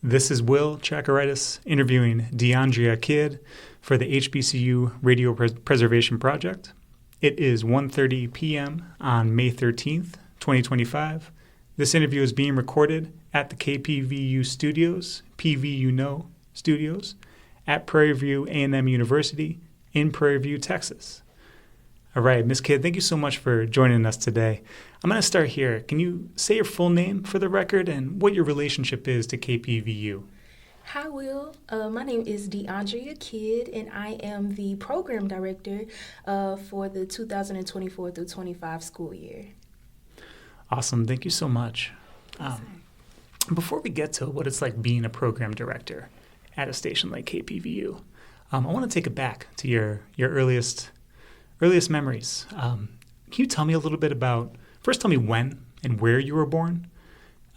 This is Will Tchakirides interviewing DeAndrea Kidd for the HBCU Radio Preservation Project. It is 1:30 p.m. on May 13th, 2025. This interview is being recorded at the KPVU studios, PVU No studios, at Prairie View A&M University in Prairie View, Texas. All right, Ms. Kidd, thank you so much for joining us today. I'm going to start here. Can you say your full name for the record and what your relationship is to KPVU? Hi, Will. My name is DeAndrea Kidd, and I am the program director for the 2024 through 25 school year. Awesome. Thank you so much. Before we get to what it's like being a program director at a station like KPVU, I want to take it back to your earliest memories. Can you tell me a little bit about, first tell me when and where you were born,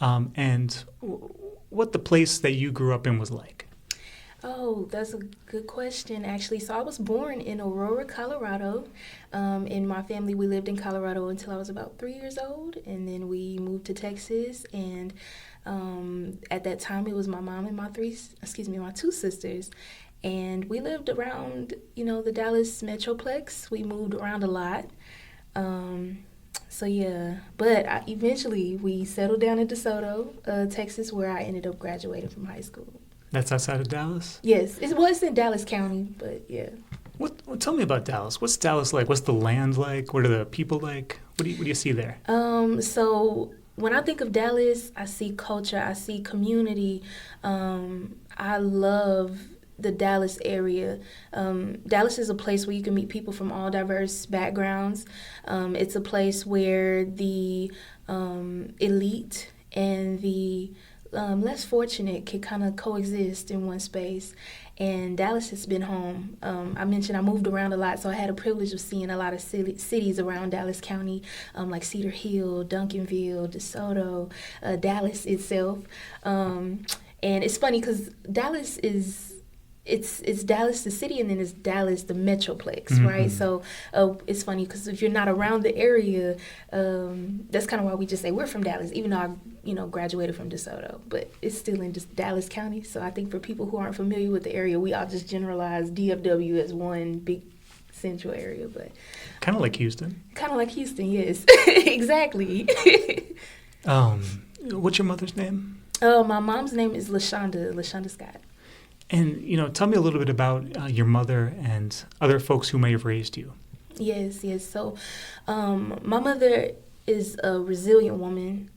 and what the place that you grew up in was like? Oh, that's a good question, actually. So I was born in Aurora, Colorado. In my family, we lived in Colorado until I was about 3 years old, and then we moved to Texas. And at that time, it was my mom and my two sisters. And we lived around, the Dallas Metroplex. We moved around a lot. But eventually we settled down in DeSoto, Texas, where I ended up graduating from high school. That's outside of Dallas? Yes, it's in Dallas County, but yeah. Tell me about Dallas. What's Dallas like? What's the land like? What are the people like? What do you see there? So when I think of Dallas, I see culture, I see community. I love the Dallas area. Dallas is a place where you can meet people from all diverse backgrounds. It's a place where the elite and the less fortunate can kind of coexist in one space. And Dallas has been home. I mentioned I moved around a lot, so I had a privilege of seeing a lot of cities around Dallas County, like Cedar Hill, Duncanville, DeSoto, Dallas itself. And it's funny because Dallas is it's Dallas the city, and then it's Dallas the Metroplex, mm-hmm. right? So it's funny because if you're not around the area, that's kind of why we just say we're from Dallas, even though I graduated from DeSoto, but it's still in just Dallas County. So I think for people who aren't familiar with the area, we all just generalize DFW as one big central area, but kind of like Houston. Kind of like Houston, yes, exactly. What's your mother's name? My mom's name is LaShonda Scott. And, tell me a little bit about your mother and other folks who may have raised you. Yes. So my mother is a resilient woman.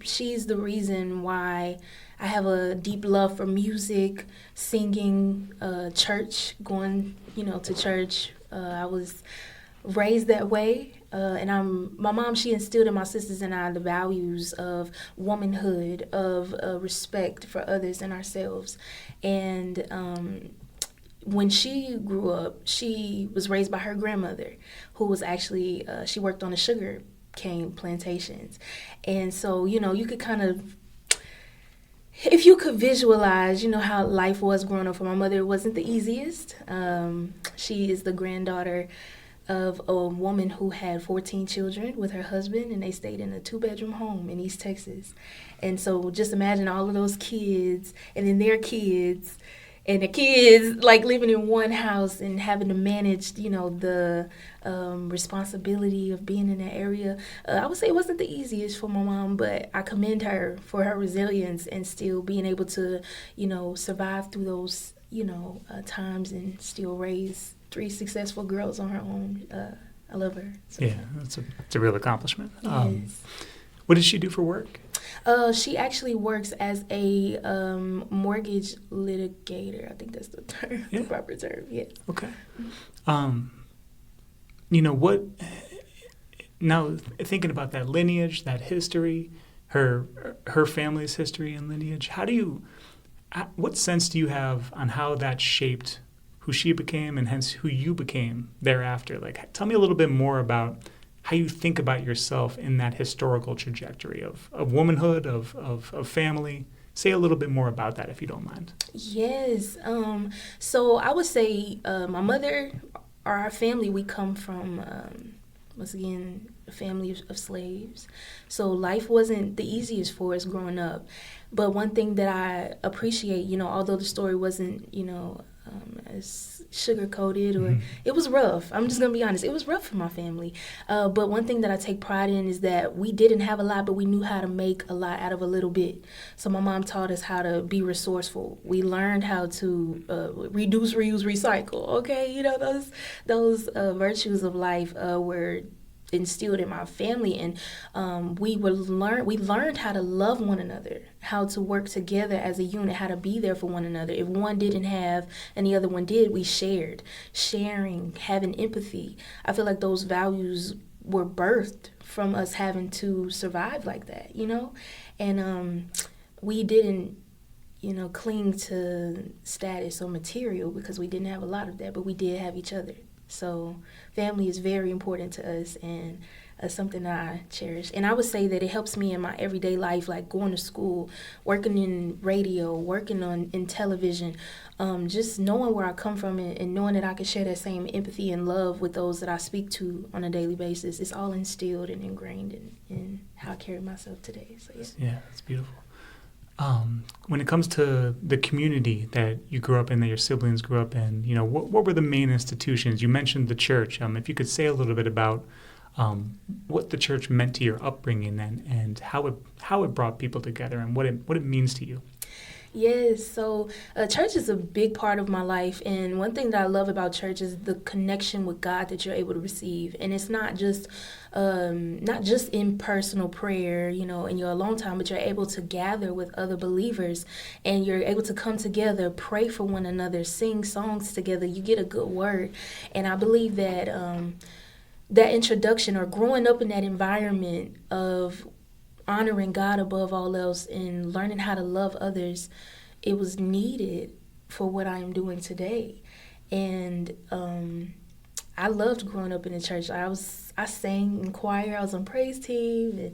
She's the reason why I have a deep love for music, singing, church, going, to church. I was raised that way. And my mom, she instilled in my sisters and I the values of womanhood, of respect for others and ourselves. And when she grew up, she was raised by her grandmother, who was actually, she worked on the sugar cane plantations. And so, you could kind of, if you could visualize, how life was growing up for my mother, it wasn't the easiest. She is the granddaughter of a woman who had 14 children with her husband, and they stayed in a 2-bedroom home in East Texas. And so just imagine all of those kids and then their kids and the kids like living in one house and having to manage, the responsibility of being in that area. I would say it wasn't the easiest for my mom, but I commend her for her resilience and still being able to, survive through those, times and still raise 3 successful girls on her own. I love her. So. Yeah, it's a real accomplishment. Yes. What does she do for work? She actually works as a mortgage litigator. I think that's the term, the proper term. Yes. Okay. What? Now thinking about that lineage, that history, her family's history and lineage. What sense do you have on how that shaped who she became and hence who you became thereafter? Like, tell me a little bit more about how you think about yourself in that historical trajectory of womanhood, of family. Say a little bit more about that, if you don't mind. Yes. So I would say my mother or our family, we come from, once again, a family of slaves. So life wasn't the easiest for us growing up. But one thing that I appreciate, although the story wasn't, as sugar-coated or it was rough. I'm just going to be honest. It was rough for my family. But one thing that I take pride in is that we didn't have a lot, but we knew how to make a lot out of a little bit. So my mom taught us how to be resourceful. We learned how to reduce, reuse, recycle. Okay, those virtues of life were instilled in my family, and we learned how to love one another, how to work together as a unit, how to be there for one another. If one didn't have and the other one did, we sharing, having empathy. I feel like those values were birthed from us having to survive like that, and we didn't cling to status or material because we didn't have a lot of that, but we did have each other. So family is very important to us, and something that I cherish. And I would say that it helps me in my everyday life, like going to school, working in radio, working in television, just knowing where I come from and knowing that I can share that same empathy and love with those that I speak to on a daily basis. It's all instilled and ingrained in how I carry myself today. So yeah, it's beautiful. When it comes to the community that you grew up in, that your siblings grew up in, what were the main institutions? You mentioned the church. If you could say a little bit about what the church meant to your upbringing and how it brought people together and what it means to you. Yes, so church is a big part of my life, and one thing that I love about church is the connection with God that you're able to receive. And it's not just in personal prayer, in your alone time, but you're able to gather with other believers, and you're able to come together, pray for one another, sing songs together. You get a good word, and I believe that that introduction or growing up in that environment of honoring God above all else and learning how to love others, it was needed for what I am doing today. And I loved growing up in the church. I sang in choir. I was on praise team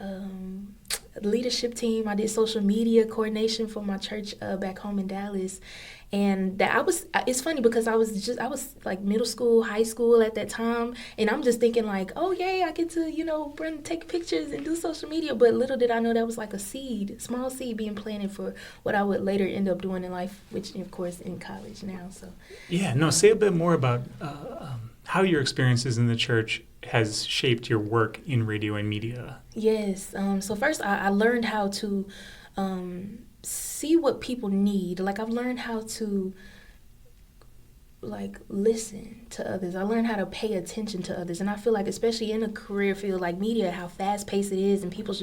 and leadership team. I did social media coordination for my church back home in Dallas. And it's funny because I was like middle school, high school at that time, and I'm just thinking like, oh yay, I get to take pictures and do social media. But little did I know that was like a small seed being planted for what I would later end up doing in life, which of course in college now. So say a bit more about how your experiences in the church has shaped your work in radio and media. Yes. So first I learned how to see what people need. Like I've learned how to listen to others. I learned how to pay attention to others. And I feel like especially in a career field like media, how fast paced it is, and people's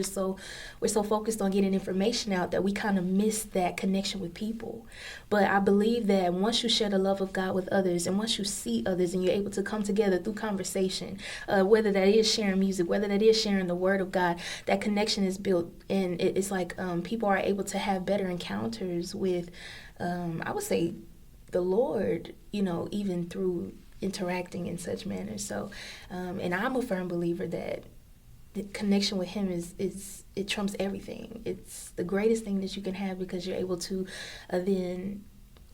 we're so focused on getting information out that we kind of miss that connection with people. But I believe that once you share the love of God with others, and once you see others and you're able to come together through conversation, whether that is sharing music, whether that is sharing the word of God, that connection is built. And it's like people are able to have better encounters with, I would say, the Lord, even through interacting in such manner. So, and I'm a firm believer that the connection with Him it trumps everything. It's the greatest thing that you can have because you're able to then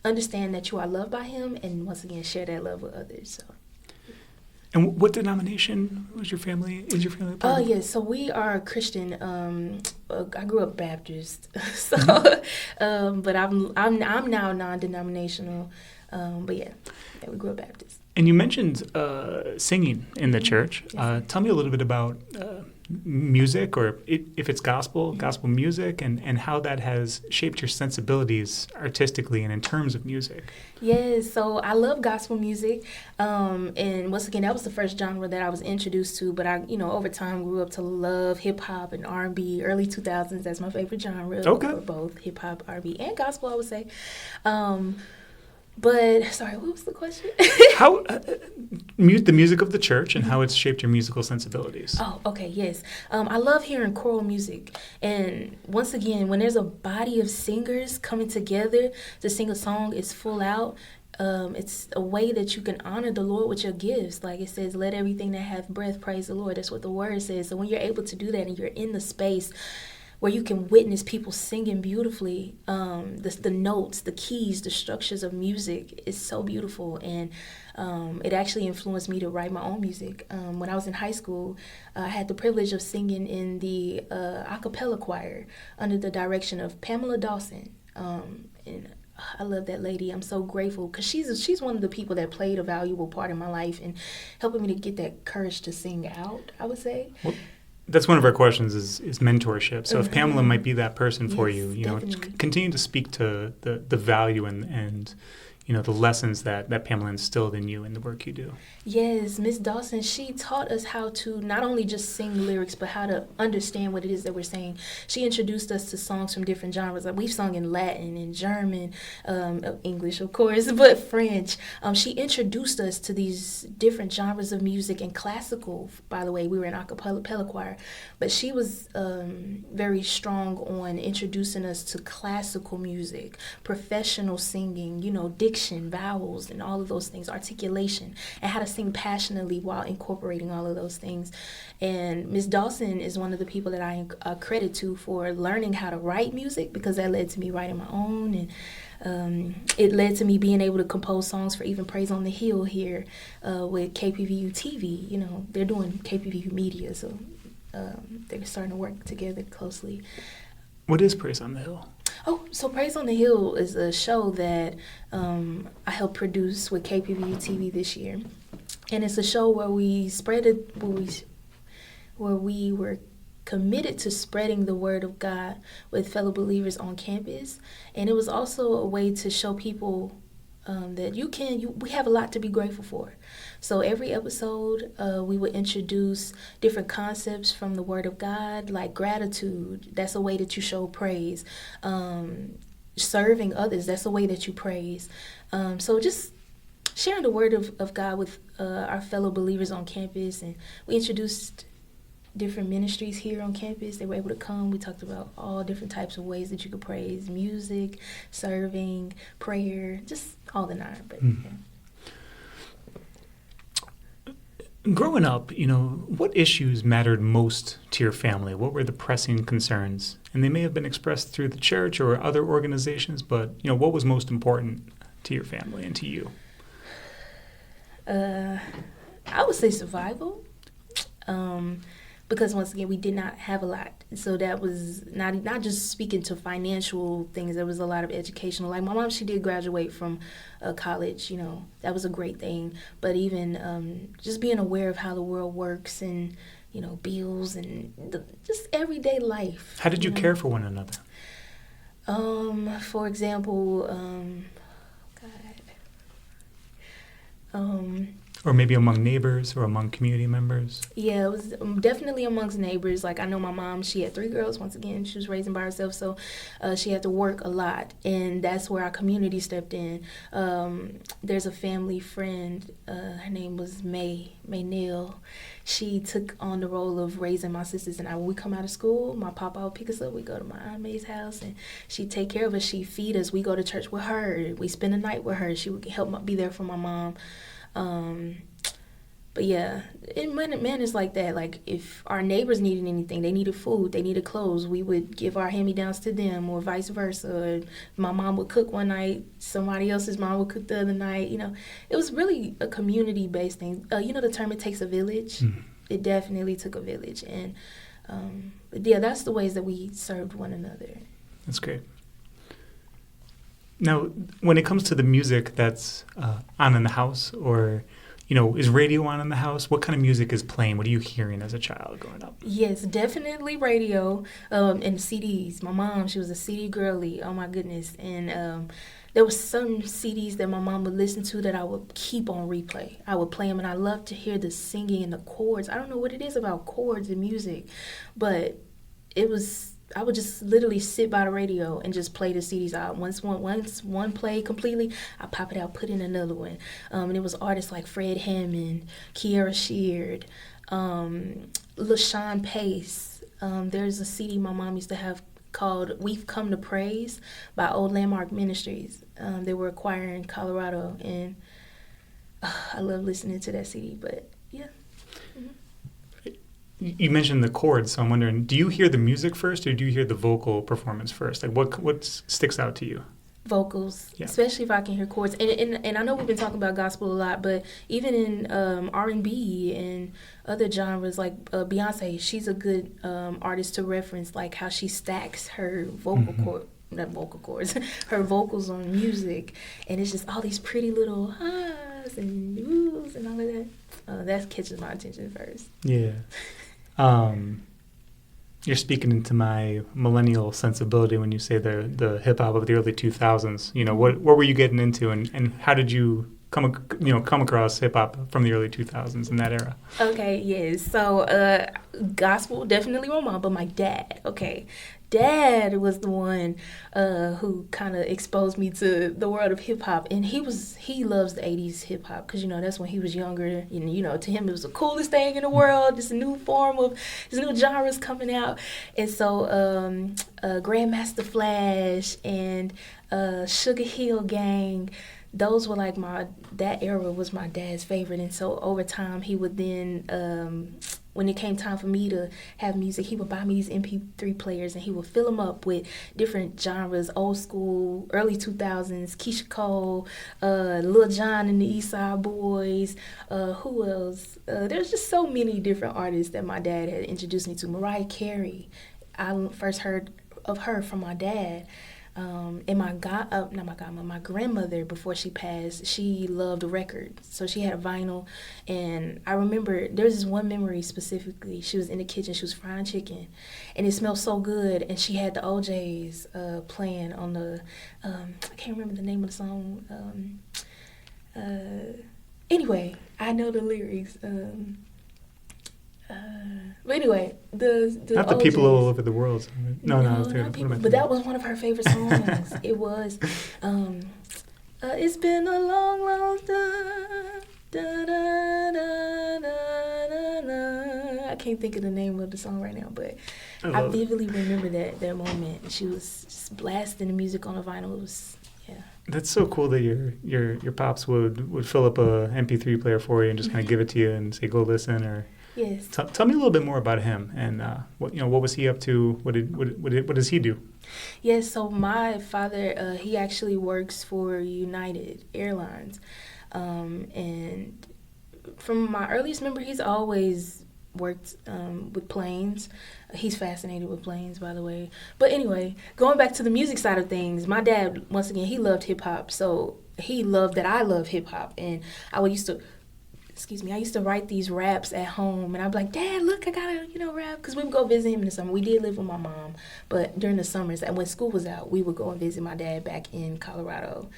understand that you are loved by Him, and once again share that love with others. So. And what denomination is your family part of? Yes, so we are Christian. I grew up Baptist, so but I'm now non-denominational. But yeah, we grew up Baptist. And you mentioned singing in the church. Yes. Tell me a little bit about music, or if it's gospel music, and how that has shaped your sensibilities artistically and in terms of music. Yes, so I love gospel music, and once again, that was the first genre that I was introduced to. But I, over time, grew up to love hip hop and R&B. Early 2000s, that's my favorite genre. Okay. For both hip hop, R&B, and gospel, I would say. But sorry, what was the question? How the music of the church and how it's shaped your musical sensibilities. Oh, okay, yes. I love hearing choral music. And once again, when there's a body of singers coming together to sing a song, it's full out. It's a way that you can honor the Lord with your gifts. Like it says, let everything that hath breath praise the Lord. That's what the word says. So when you're able to do that and you're in the space where you can witness people singing beautifully. The notes, the keys, the structures of music is so beautiful, and it actually influenced me to write my own music. When I was in high school, I had the privilege of singing in the a cappella choir under the direction of Pamela Dawson, and I love that lady. I'm so grateful because she's one of the people that played a valuable part in my life and helping me to get that courage to sing out, I would say. Well, that's one of our questions is mentorship. So if Pamela might be that person for Yes, you, definitely. continue to speak to the value and the lessons that Pamela instilled in you in the work you do. Yes, Miss Dawson, she taught us how to not only just sing lyrics, but how to understand what it is that we're saying. She introduced us to songs from different genres. Like we've sung in Latin and German, English, of course, but French. She introduced us to these different genres of music and classical. By the way, we were in a cappella choir, but she was very strong on introducing us to classical music, professional singing, diction, vowels, and all of those things, articulation, and how to sing passionately while incorporating all of those things. And Miss Dawson is one of the people that I credit to for learning how to write music, because that led to me writing my own, and it led to me being able to compose songs for even Praise on the Hill here with KPVU TV. They're doing KPVU media, so they're starting to work together closely. What is Praise on the Hill? Oh, so Praise on the Hill is a show that I helped produce with KPVU TV this year. And it's a show where we were committed to spreading the word of God with fellow believers on campus. And it was also a way to show people that we have a lot to be grateful for. So every episode, we would introduce different concepts from the Word of God, like gratitude. That's a way that you show praise. Serving others, that's a way that you praise. So just sharing the Word of God with our fellow believers on campus. And we introduced different ministries here on campus. They were able to come. We talked about all different types of ways that you could praise: music, serving, prayer, just all the nine. But yeah. Growing up, what issues mattered most to your family? What were the pressing concerns? And they may have been expressed through the church or other organizations, but what was most important to your family and to you? I would say survival. Because once again, we did not have a lot. So that was not just speaking to financial things. There was a lot of educational. Like my mom, she did graduate from college. That was a great thing. But even just being aware of how the world works and, bills and just everyday life. How did you care for one another? For example, Or maybe among neighbors or among community members? Yeah, it was definitely amongst neighbors. Like I know my mom, she had 3 girls. Once again, she was raising by herself, so she had to work a lot, and that's where our community stepped in. There's a family friend, her name was May Neal. She took on the role of raising my sisters and I. When we come out of school, my papa would pick us up. We go to my Aunt May's house, and she'd take care of us. She'd feed us. We go to church with her. We spend the night with her. She would help be there for my mom. But yeah, man, it's like that. Like if our neighbors needed anything, they needed food, they needed clothes, we would give our hand-me-downs to them, or vice versa. My mom would cook one night, somebody else's mom would cook the other night. It was really a community-based thing. The term "it takes a village." Mm. It definitely took a village, and but yeah, that's the ways that we served one another. That's great. Now, when it comes to the music that's on in the house, or is radio on in the house? What kind of music is playing? What are you hearing as a child growing up? Yes, definitely radio and CDs. My mom, she was a CD girly. Oh, my goodness. And there were some CDs that my mom would listen to that I would keep on replay. I would play them, and I loved to hear the singing and the chords. I don't know what it is about chords and music, but I would just literally sit by the radio and just play the CDs out. Once one played completely, I pop it out, put in another one. And it was artists like Fred Hammond, Kiara Sheard, LaShawn Pace. There's a CD my mom used to have called "We've Come to Praise" by Old Landmark Ministries. They were a choir in Colorado, and I love listening to that CD. But yeah. Mm-hmm. you mentioned the chords, so I'm wondering, do you hear the music first or do you hear the vocal performance first? Like what sticks out to you? Vocals, especially if I can hear chords. And I know we've been talking about gospel a lot, but even in R&B and other genres, like Beyonce, she's a good artist to reference, like how she stacks her vocal cords, her vocals on music, and it's just all these pretty little ahs and oohs and all of that. That catches my attention first. Yeah. You're speaking into my millennial sensibility when you say the hip hop of the early 2000s. You know, what were you getting into, and how did you come across hip hop from the early 2000s in that era? Okay, yes. So gospel, definitely my mom, but my dad. Okay, dad was the one who kind of exposed me to the world of hip hop, and he loves the 80s hip hop because that's when he was younger, and to him it was the coolest thing in the world, this new form of this new genres coming out. And so Grandmaster Flash and Sugar Hill Gang, those were like that era was my dad's favorite. And so over time he would then when it came time for me to have music, he would buy me these MP3 players and he would fill them up with different genres, old school, early 2000s, Keisha Cole, Lil Jon and the East Side Boys, who else? There's just so many different artists that my dad had introduced me to. Mariah Carey, I first heard of her from my dad. And my grandmother, before she passed, she loved records. So she had a vinyl. And I remember there's this one memory specifically. She was in the kitchen, she was frying chicken, and it smelled so good. And she had the OJs playing on the, I can't remember the name of the song. Anyway, I know the lyrics. But anyway, the not the OJs, people all over the world. No, not people, but that was one of her favorite songs. It was. It's been a long, long time. Da, da, da, da, da, da. I can't think of the name of the song right now, but I vividly remember that moment. She was just blasting the music on the vinyl. It was. That's so cool that your pops would fill up a MP3 player for you and just kind of give it to you and say go listen. Or yes. Tell me a little bit more about him and what was he up to? What does he do? Yes, so my father he actually works for United Airlines, and from my earliest memory, he's always worked with planes. He's fascinated with planes, by the way. But anyway, going back to the music side of things, my dad, once again, he loved hip hop. So he loved that I love hip hop. And I used to write these raps at home. And I'd be like, Dad, look, I got to, rap. Because we would go visit him in the summer. We did live with my mom. But during the summers, and when school was out, we would go and visit my dad back in Colorado.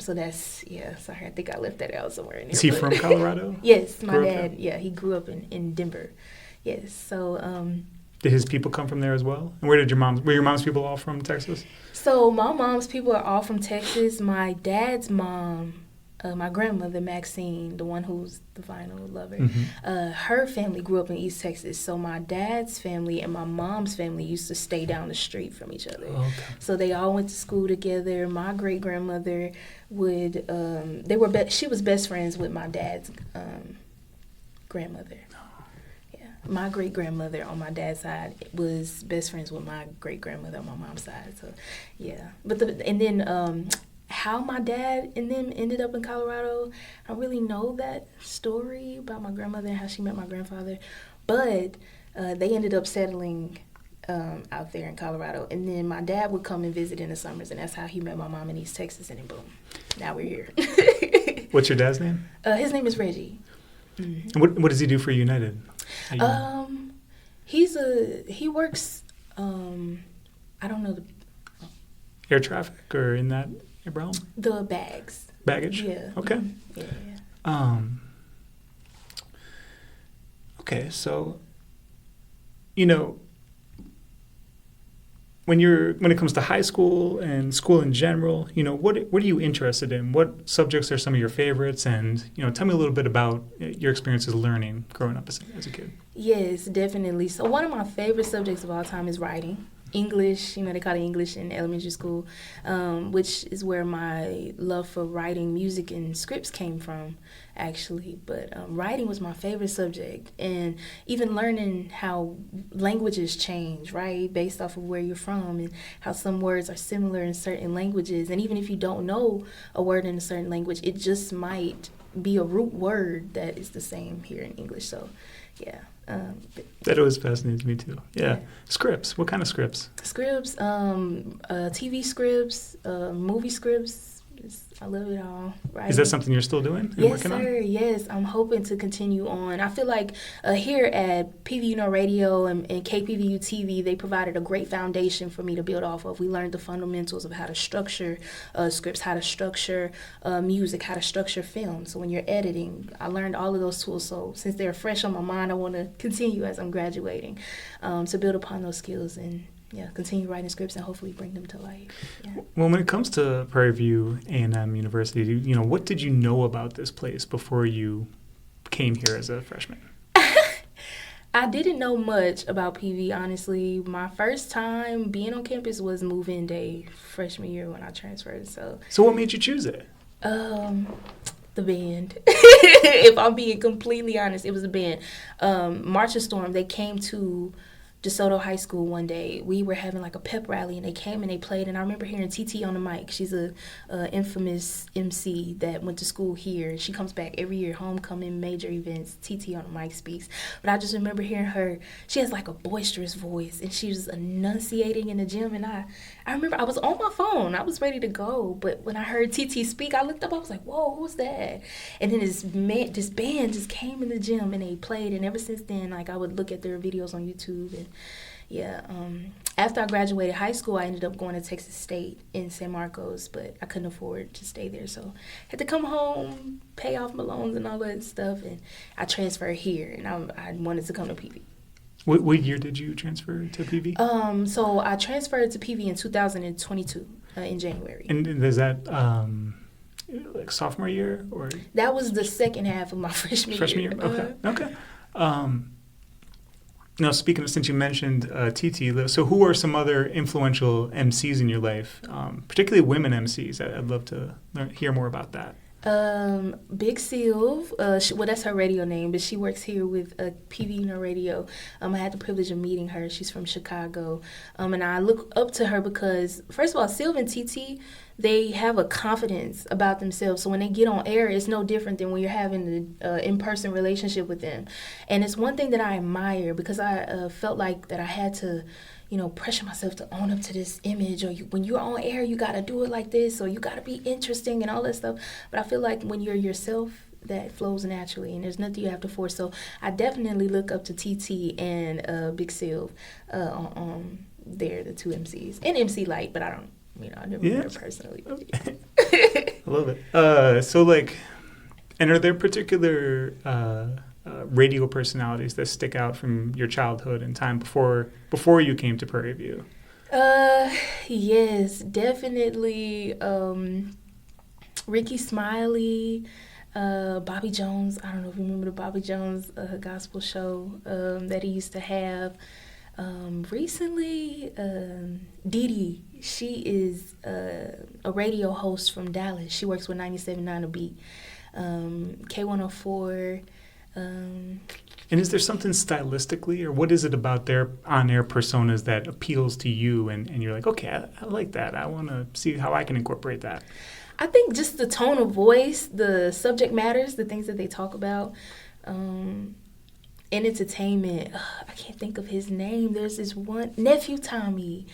So that's, sorry, I think I left that out somewhere in there. Is he from Colorado? Yes, my dad, he grew up in Denver. Yes, so... Did his people come from there as well? And were your mom's people all from Texas? So my mom's people are all from Texas. My dad's mom, my grandmother, Maxine, the one who's the vinyl lover, her family grew up in East Texas. So my dad's family and my mom's family used to stay down the street from each other. Okay. So they all went to school together. My great-grandmother would, she was best friends with my dad's grandmother. My great-grandmother on my dad's side was best friends with my great-grandmother on my mom's side. So, yeah. But how my dad and them ended up in Colorado, I don't really know that story about my grandmother and how she met my grandfather. But they ended up settling out there in Colorado. And then my dad would come and visit in the summers, and that's how he met my mom in East Texas. And then boom, now we're here. What's your dad's name? His name is Reggie. Mm-hmm. And what does he do for United? He works, I don't know air traffic or in that realm? The baggage. Yeah. Okay. Yeah. Okay, so when it comes to high school and school in general, what are you interested in? What subjects are some of your favorites? And, tell me a little bit about your experiences learning growing up as a kid. Yes, definitely. So one of my favorite subjects of all time is writing. English, they call it English in elementary school, which is where my love for writing music and scripts came from, actually. But writing was my favorite subject, and even learning how languages change, right, based off of where you're from, and how some words are similar in certain languages. And even if you don't know a word in a certain language, it just might be a root word that is the same here in English. So, yeah. That always fascinates me too. Yeah. Scripts. What kind of scripts? Scripts, TV scripts, movie scripts. I love it all. Right? Is that something you're still doing? Yes, sir. Yes, I'm hoping to continue on. I feel like here at PVU Radio and KPVU TV, they provided a great foundation for me to build off of. We learned the fundamentals of how to structure scripts, how to structure music, how to structure film. So when you're editing, I learned all of those tools. So since they're fresh on my mind, I want to continue as I'm graduating to build upon those skills and continue writing scripts and hopefully bring them to life. Yeah. Well, when it comes to Prairie View A&M University, what did you know about this place before you came here as a freshman? I didn't know much about PV, honestly. My first time being on campus was move-in day freshman year when I transferred. So what made you choose it? The band. If I'm being completely honest, it was the band. March of Storm, they came to DeSoto High School one day. We were having like a pep rally, and they came and they played, and I remember hearing TT on the mic. She's a infamous MC that went to school here. She comes back every year, homecoming, major events. TT on the mic speaks. But I just remember hearing her. She has like a boisterous voice, and she was enunciating in the gym, and I remember I was on my phone. I was ready to go, but when I heard TT speak, I looked up. I was like, whoa, who's that? And then this band just came in the gym, and they played, and ever since then, like, I would look at their videos on YouTube. And after I graduated high school, I ended up going to Texas State in San Marcos, but I couldn't afford to stay there, so I had to come home, pay off my loans and all that stuff, and I transferred here, and I wanted to come to PV. What year did you transfer to PV? So I transferred to PV in 2022 in January. And is that like sophomore year or? That was the second half of my freshman year. Okay. Now, speaking of, since you mentioned TT, so who are some other influential MCs in your life, particularly women MCs? I'd love to hear more about that. Big Sylv, that's her radio name, but she works here with PV Radio. I had the privilege of meeting her. She's from Chicago, and I look up to her because, first of all, Sylv and TT, they have a confidence about themselves. So when they get on air, it's no different than when you're having an in-person relationship with them. And it's one thing that I admire because I felt like that I had to, pressure myself to own up to this image, or when you're on air, you got to do it like this, or you got to be interesting and all that stuff. But I feel like when you're yourself, that flows naturally, and there's nothing you have to force. So I definitely look up to TT and Big Sylv they're the two MCs. And MC Light, but I don't, I never met her personally. I love it. And are there particular radio personalities that stick out from your childhood and time before you came to Prairie View? Yes, definitely. Ricky Smiley, Bobby Jones. I don't know if you remember the Bobby Jones gospel show that he used to have. Recently, Dee Dee, she is a radio host from Dallas. She works with 97.9 A Beat, K104. And is there something stylistically, or what is it about their on-air personas that appeals to you and you're like, okay, I like that. I want to see how I can incorporate that? I think just the tone of voice, the subject matters, the things that they talk about. In entertainment, I can't think of his name. There's this one, Nephew Tommy.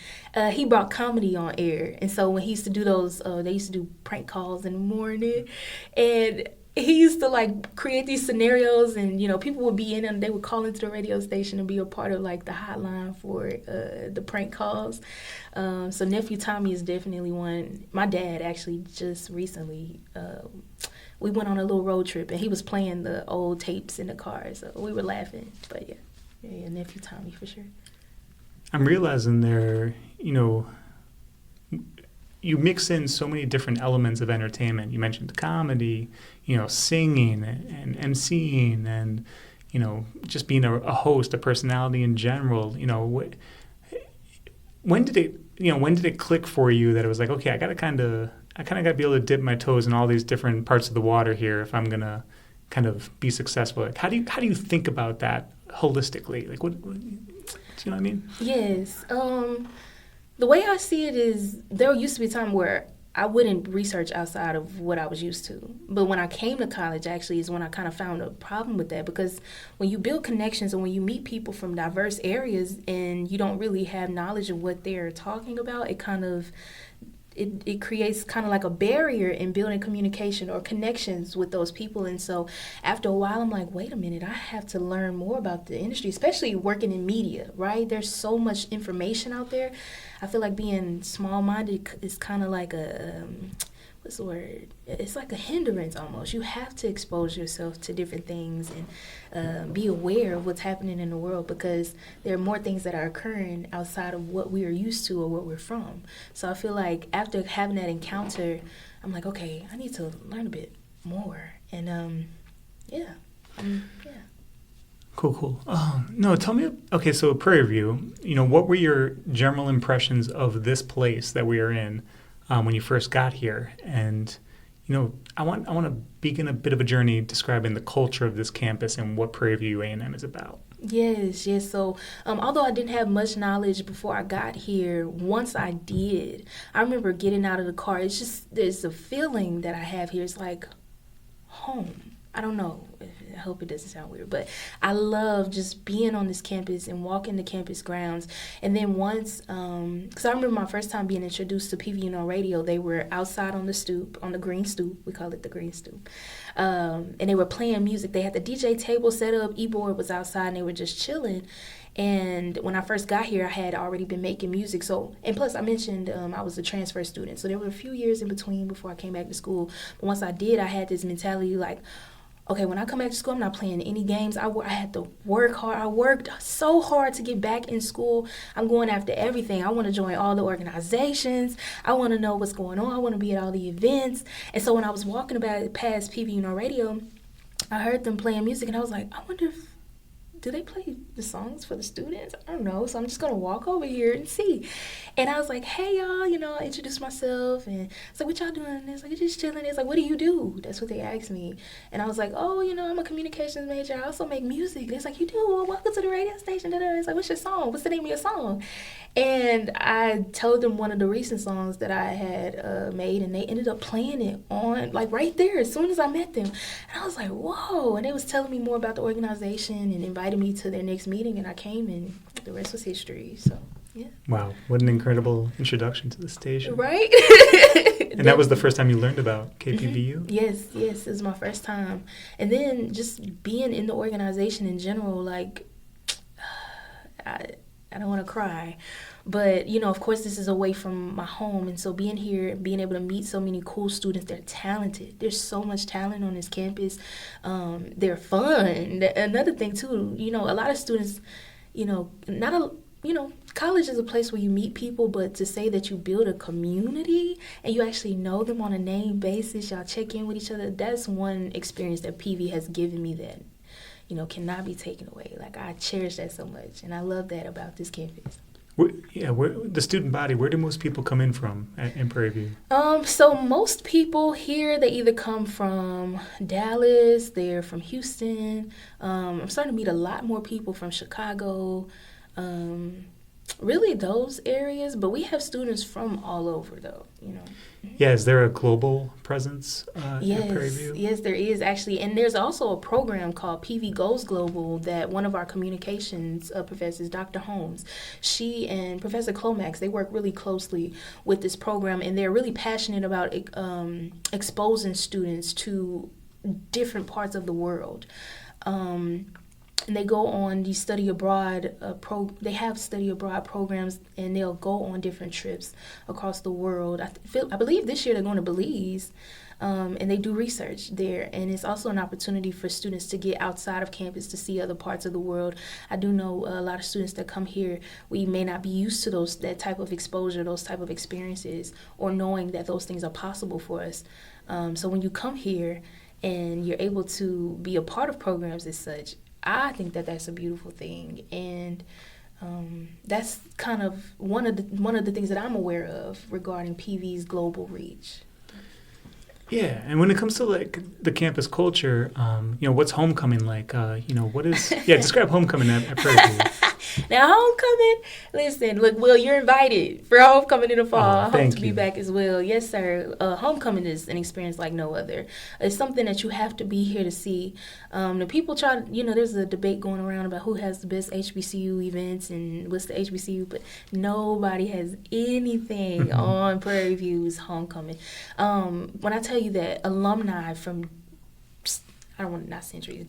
He brought comedy on air. And so when he used to do those, they used to do prank calls in the morning. And he used to create these scenarios, and people would be in and they would call into the radio station and be a part of the hotline for the prank calls. So Nephew Tommy is definitely one. My dad actually just recently, we went on a little road trip and he was playing the old tapes in the car, so we were laughing. But yeah, Nephew Tommy for sure. I'm realizing there, you mix in so many different elements of entertainment. You mentioned comedy, singing and emceeing and, just being a host, a personality in general. when did it click for you that it was like, okay, I kind of got to be able to dip my toes in all these different parts of the water here if I'm gonna kind of be successful? Like, how do you think about that holistically? Like, what do you know what I mean? Yes. The way I see it is there used to be a time where I wouldn't research outside of what I was used to. But when I came to college, actually, is when I kind of found a problem with that. Because when you build connections and when you meet people from diverse areas and you don't really have knowledge of what they're talking about, it creates kind of like a barrier in building communication or connections with those people. And so after a while, I'm like, wait a minute, I have to learn more about the industry, especially working in media, right? There's so much information out there. I feel like being small-minded is kind of like what's the word? It's like a hindrance almost. You have to expose yourself to different things and be aware of what's happening in the world, because there are more things that are occurring outside of what we are used to or what we're from. So I feel like after having that encounter, I'm like, okay, I need to learn a bit more. And yeah. Cool. No, tell me, okay, so Prairie View, what were your general impressions of this place that we are in when you first got here? And, I want to begin a bit of a journey describing the culture of this campus and what Prairie View A&M is about. Yes. So although I didn't have much knowledge before I got here, once I did, I remember getting out of the car. There's a feeling that I have here. It's like home. I don't know. I hope it doesn't sound weird, but I love just being on this campus and walking the campus grounds. And then once, because I remember my first time being introduced to PVU on radio, they were outside on the stoop, on the green stoop. We call it the green stoop. And they were playing music. They had the DJ table set up. E-board was outside, and they were just chilling. And when I first got here, I had already been making music. So, and plus I mentioned I was a transfer student. So there were a few years in between before I came back to school. But once I did, I had this mentality like, okay, when I come back to school, I'm not playing any games. I had to work hard. I worked so hard to get back in school. I'm going after everything. I want to join all the organizations. I want to know what's going on. I want to be at all the events. And so when I was walking past PVU radio, I heard them playing music, and I was like, I wonder if, do they play the songs for the students? I don't know. So I'm just going to walk over here and see. And I was like, hey, y'all, I introduced myself. And it's like, what y'all doing? And it's like, just chilling. It's like, what do you do? That's what they asked me. And I was like, oh, I'm a communications major. I also make music. And it's like, you do? Well, welcome to the radio station. It's like, what's your song? What's the name of your song? And I told them one of the recent songs that I had made, and they ended up playing it on, like, right there as soon as I met them. And I was like, whoa. And they was telling me more about the organization and invited me to their next meeting, and I came, and the rest was history. So, yeah. Wow. What an incredible introduction to the station. Right? And that was the first time you learned about KPVU? Mm-hmm. Yes. It was my first time. And then just being in the organization in general, like, I don't want to cry, but, of course, this is away from my home. And so being here, being able to meet so many cool students, they're talented. There's so much talent on this campus. They're fun. Another thing, too, a lot of students, college is a place where you meet people, but to say that you build a community and you actually know them on a name basis, y'all check in with each other, that's one experience that PV has given me that cannot be taken away. Like, I cherish that so much, and I love that about this campus. The student body, where do most people come in from in Prairie View? So most people here, they either come from Dallas, they're from Houston. I'm starting to meet a lot more people from Chicago, really those areas, but we have students from all over, though, Yeah, is there a global presence at Prairie View? Yes, there is, actually. And there's also a program called PV Goes Global that one of our communications professors, Dr. Holmes, she and Professor Clomax, they work really closely with this program, and they're really passionate about exposing students to different parts of the world. And they go on these study abroad they have study abroad programs, and they'll go on different trips across the world. I believe this year they're going to Belize, and they do research there. And it's also an opportunity for students to get outside of campus to see other parts of the world. I do know a lot of students that come here, we may not be used to that type of exposure, those type of experiences, or knowing that those things are possible for us. So when you come here and you're able to be a part of programs as such, I think that that's a beautiful thing. And that's kind of one of the things that I'm aware of regarding PV's global reach. Yeah, and when it comes to like the campus culture, what's homecoming like? What is describe homecoming at Prairie View. Now, homecoming, listen, look, Will, you're invited for homecoming in the fall. I hope to be back as well. Yes, sir. Homecoming is an experience like no other. It's something that you have to be here to see. The people try to, there's a debate going around about who has the best HBCU events and what's the HBCU, but nobody has anything on Prairie View's homecoming. When I tell you that alumni from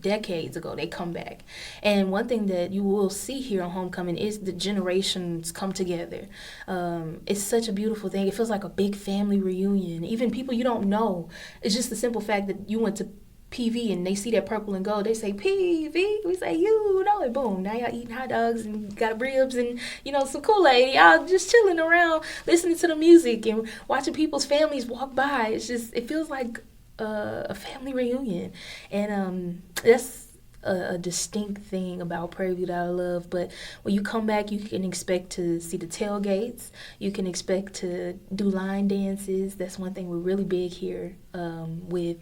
decades ago, they come back. And one thing that you will see here on homecoming is the generations come together. It's such a beautiful thing. It feels like a big family reunion. Even people you don't know. It's just the simple fact that you went to PV and they see that purple and gold, they say PV, we say and boom, now y'all eating hot dogs and got ribs and some Kool-Aid, y'all just chilling around listening to the music and watching people's families walk by. It feels like a family reunion, and that's a distinct thing about Prairie View that I love. But when you come back, you can expect to see the tailgates. You can expect to do line dances. That's one thing we're really big here with.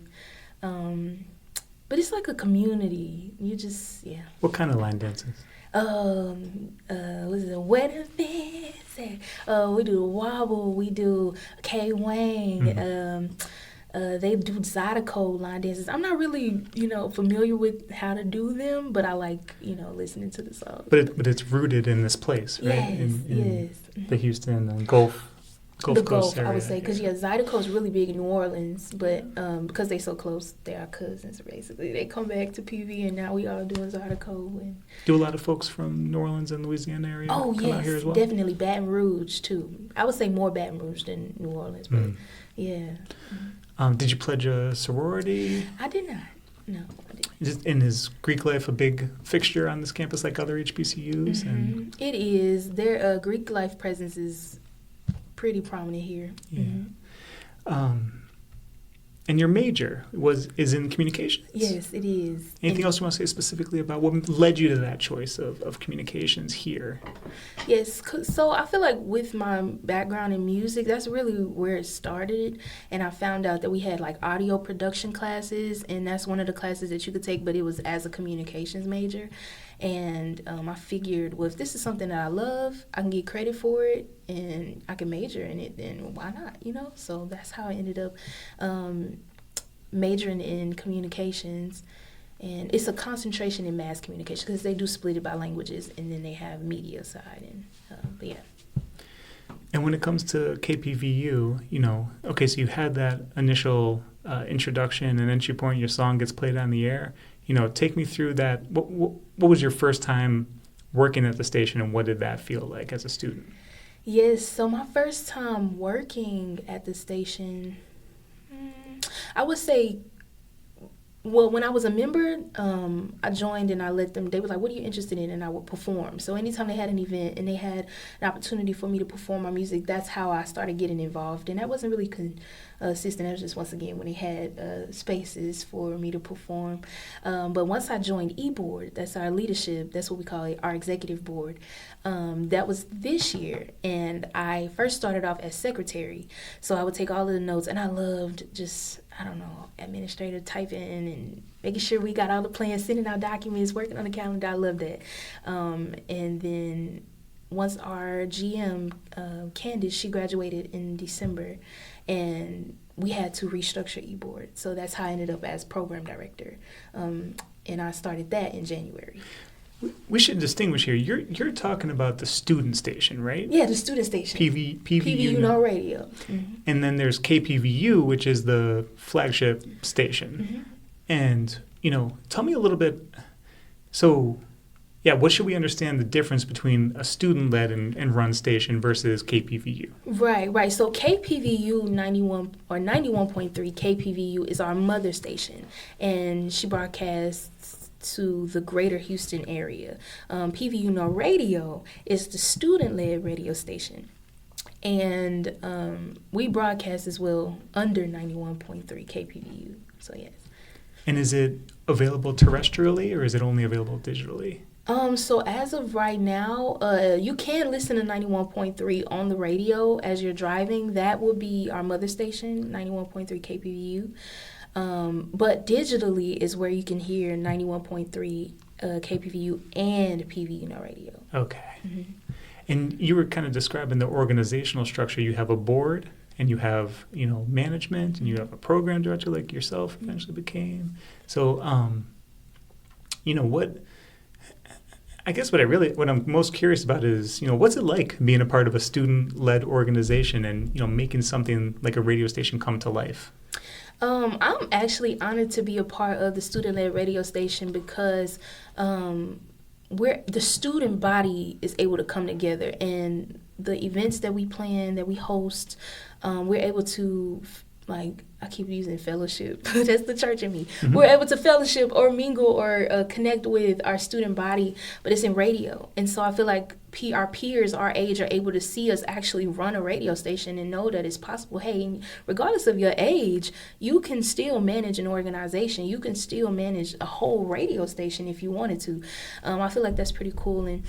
But it's like a community. What kind of line dances? Was it a wedding dance? We do the wobble. We do K-Wang. They do Zydeco line dances. I'm not really, familiar with how to do them, but I like, listening to the song. But it's rooted in this place, right? Yes, the Houston and Gulf Coast area. I would say, because Zydeco is really big in New Orleans, but because they so close, they are cousins basically. They come back to PV, and now we all doing Zydeco. And do a lot of folks from New Orleans and Louisiana area come out here as well? Definitely Baton Rouge too. I would say more Baton Rouge than New Orleans, but yeah. Did you pledge a sorority? I did not. No, I didn't. And is Greek life a big fixture on this campus like other HBCUs? And it is. Their Greek life presence is pretty prominent here. Yeah. And your major is in communications? Yes, it is. Anything else you want to say specifically about what led you to that choice of communications here? Yes, so I feel like with my background in music, that's really where it started. And I found out that we had like audio production classes, and that's one of the classes that you could take, but it was as a communications major. And I figured, well, if this is something that I love, I can get credit for it, and I can major in it, then why not, So that's how I ended up majoring in communications. And it's a concentration in mass communication, because they do split it by languages, and then they have media side. And but yeah. And when it comes to KPVU, okay, so you had that initial introduction and entry point, your song gets played on the air. Take me through that. What was your first time working at the station, and what did that feel like as a student? Yes, so my first time working at the station, I would say, well, when I was a member, I joined and I let them, they were like, what are you interested in? And I would perform. So anytime they had an event and they had an opportunity for me to perform my music, that's how I started getting involved. And that wasn't really consistent. That was just, once again, when they had spaces for me to perform. But once I joined E-Board, that's our leadership, that's what we call it, our executive board. That was this year. And I first started off as secretary. So I would take all of the notes, and I loved just, administrative typing and making sure we got all the plans, sending out documents, working on the calendar. I loved that. And then once our GM, Candace, she graduated in December, and we had to restructure E-Board. So that's how I ended up as program director. And I started that in January. We should distinguish here. You're talking about the student station, right? Yeah, the student station. PVU No Radio. Mm-hmm. And then there's KPVU, which is the flagship station. Mm-hmm. And, tell me a little bit. So, what should we understand the difference between a student-led and run station versus KPVU? Right. So KPVU 91 or 91.3 KPVU is our mother station, and she broadcasts to the greater Houston area. PVU No Radio is the student-led radio station. And we broadcast as well under 91.3 KPVU. So, yes. And is it available terrestrially, or is it only available digitally? So as of right now, you can listen to 91.3 on the radio as you're driving. That will be our mother station, 91.3 KPVU. But digitally is where you can hear 91.3 KPVU and PVU No Radio. Okay. Mm-hmm. And you were kind of describing the organizational structure. You have a board, and you have, management, and you have a program director like yourself eventually became. So, what I'm most curious about is, what's it like being a part of a student-led organization and, making something like a radio station come to life? I'm actually honored to be a part of the student-led radio station because the student body is able to come together, and the events that we plan, that we host, we're able to, I keep using fellowship. That's the church in me. Mm-hmm. We're able to fellowship or mingle or connect with our student body, but it's in radio. And so I feel like our peers, our age, are able to see us actually run a radio station and know that it's possible. Hey, regardless of your age, you can still manage an organization. You can still manage a whole radio station if you wanted to. I feel like that's pretty cool. And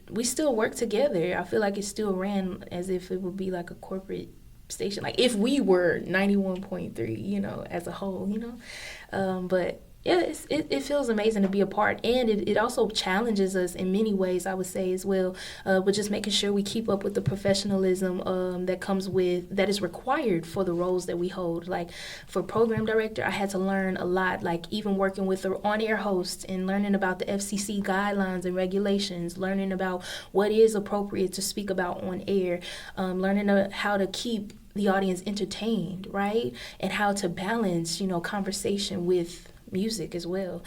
we still work together. I feel like it still ran as if it would be like a corporate station, like if we were 91.3, as a whole, but yeah, it feels amazing to be a part, and it also challenges us in many ways, I would say, as well, but just making sure we keep up with the professionalism that is required for the roles that we hold. Like for program director, I had to learn a lot, like even working with the on-air host and learning about the FCC guidelines and regulations, learning about what is appropriate to speak about on air, learning how to keep the audience entertained, right? And how to balance, conversation with music as well.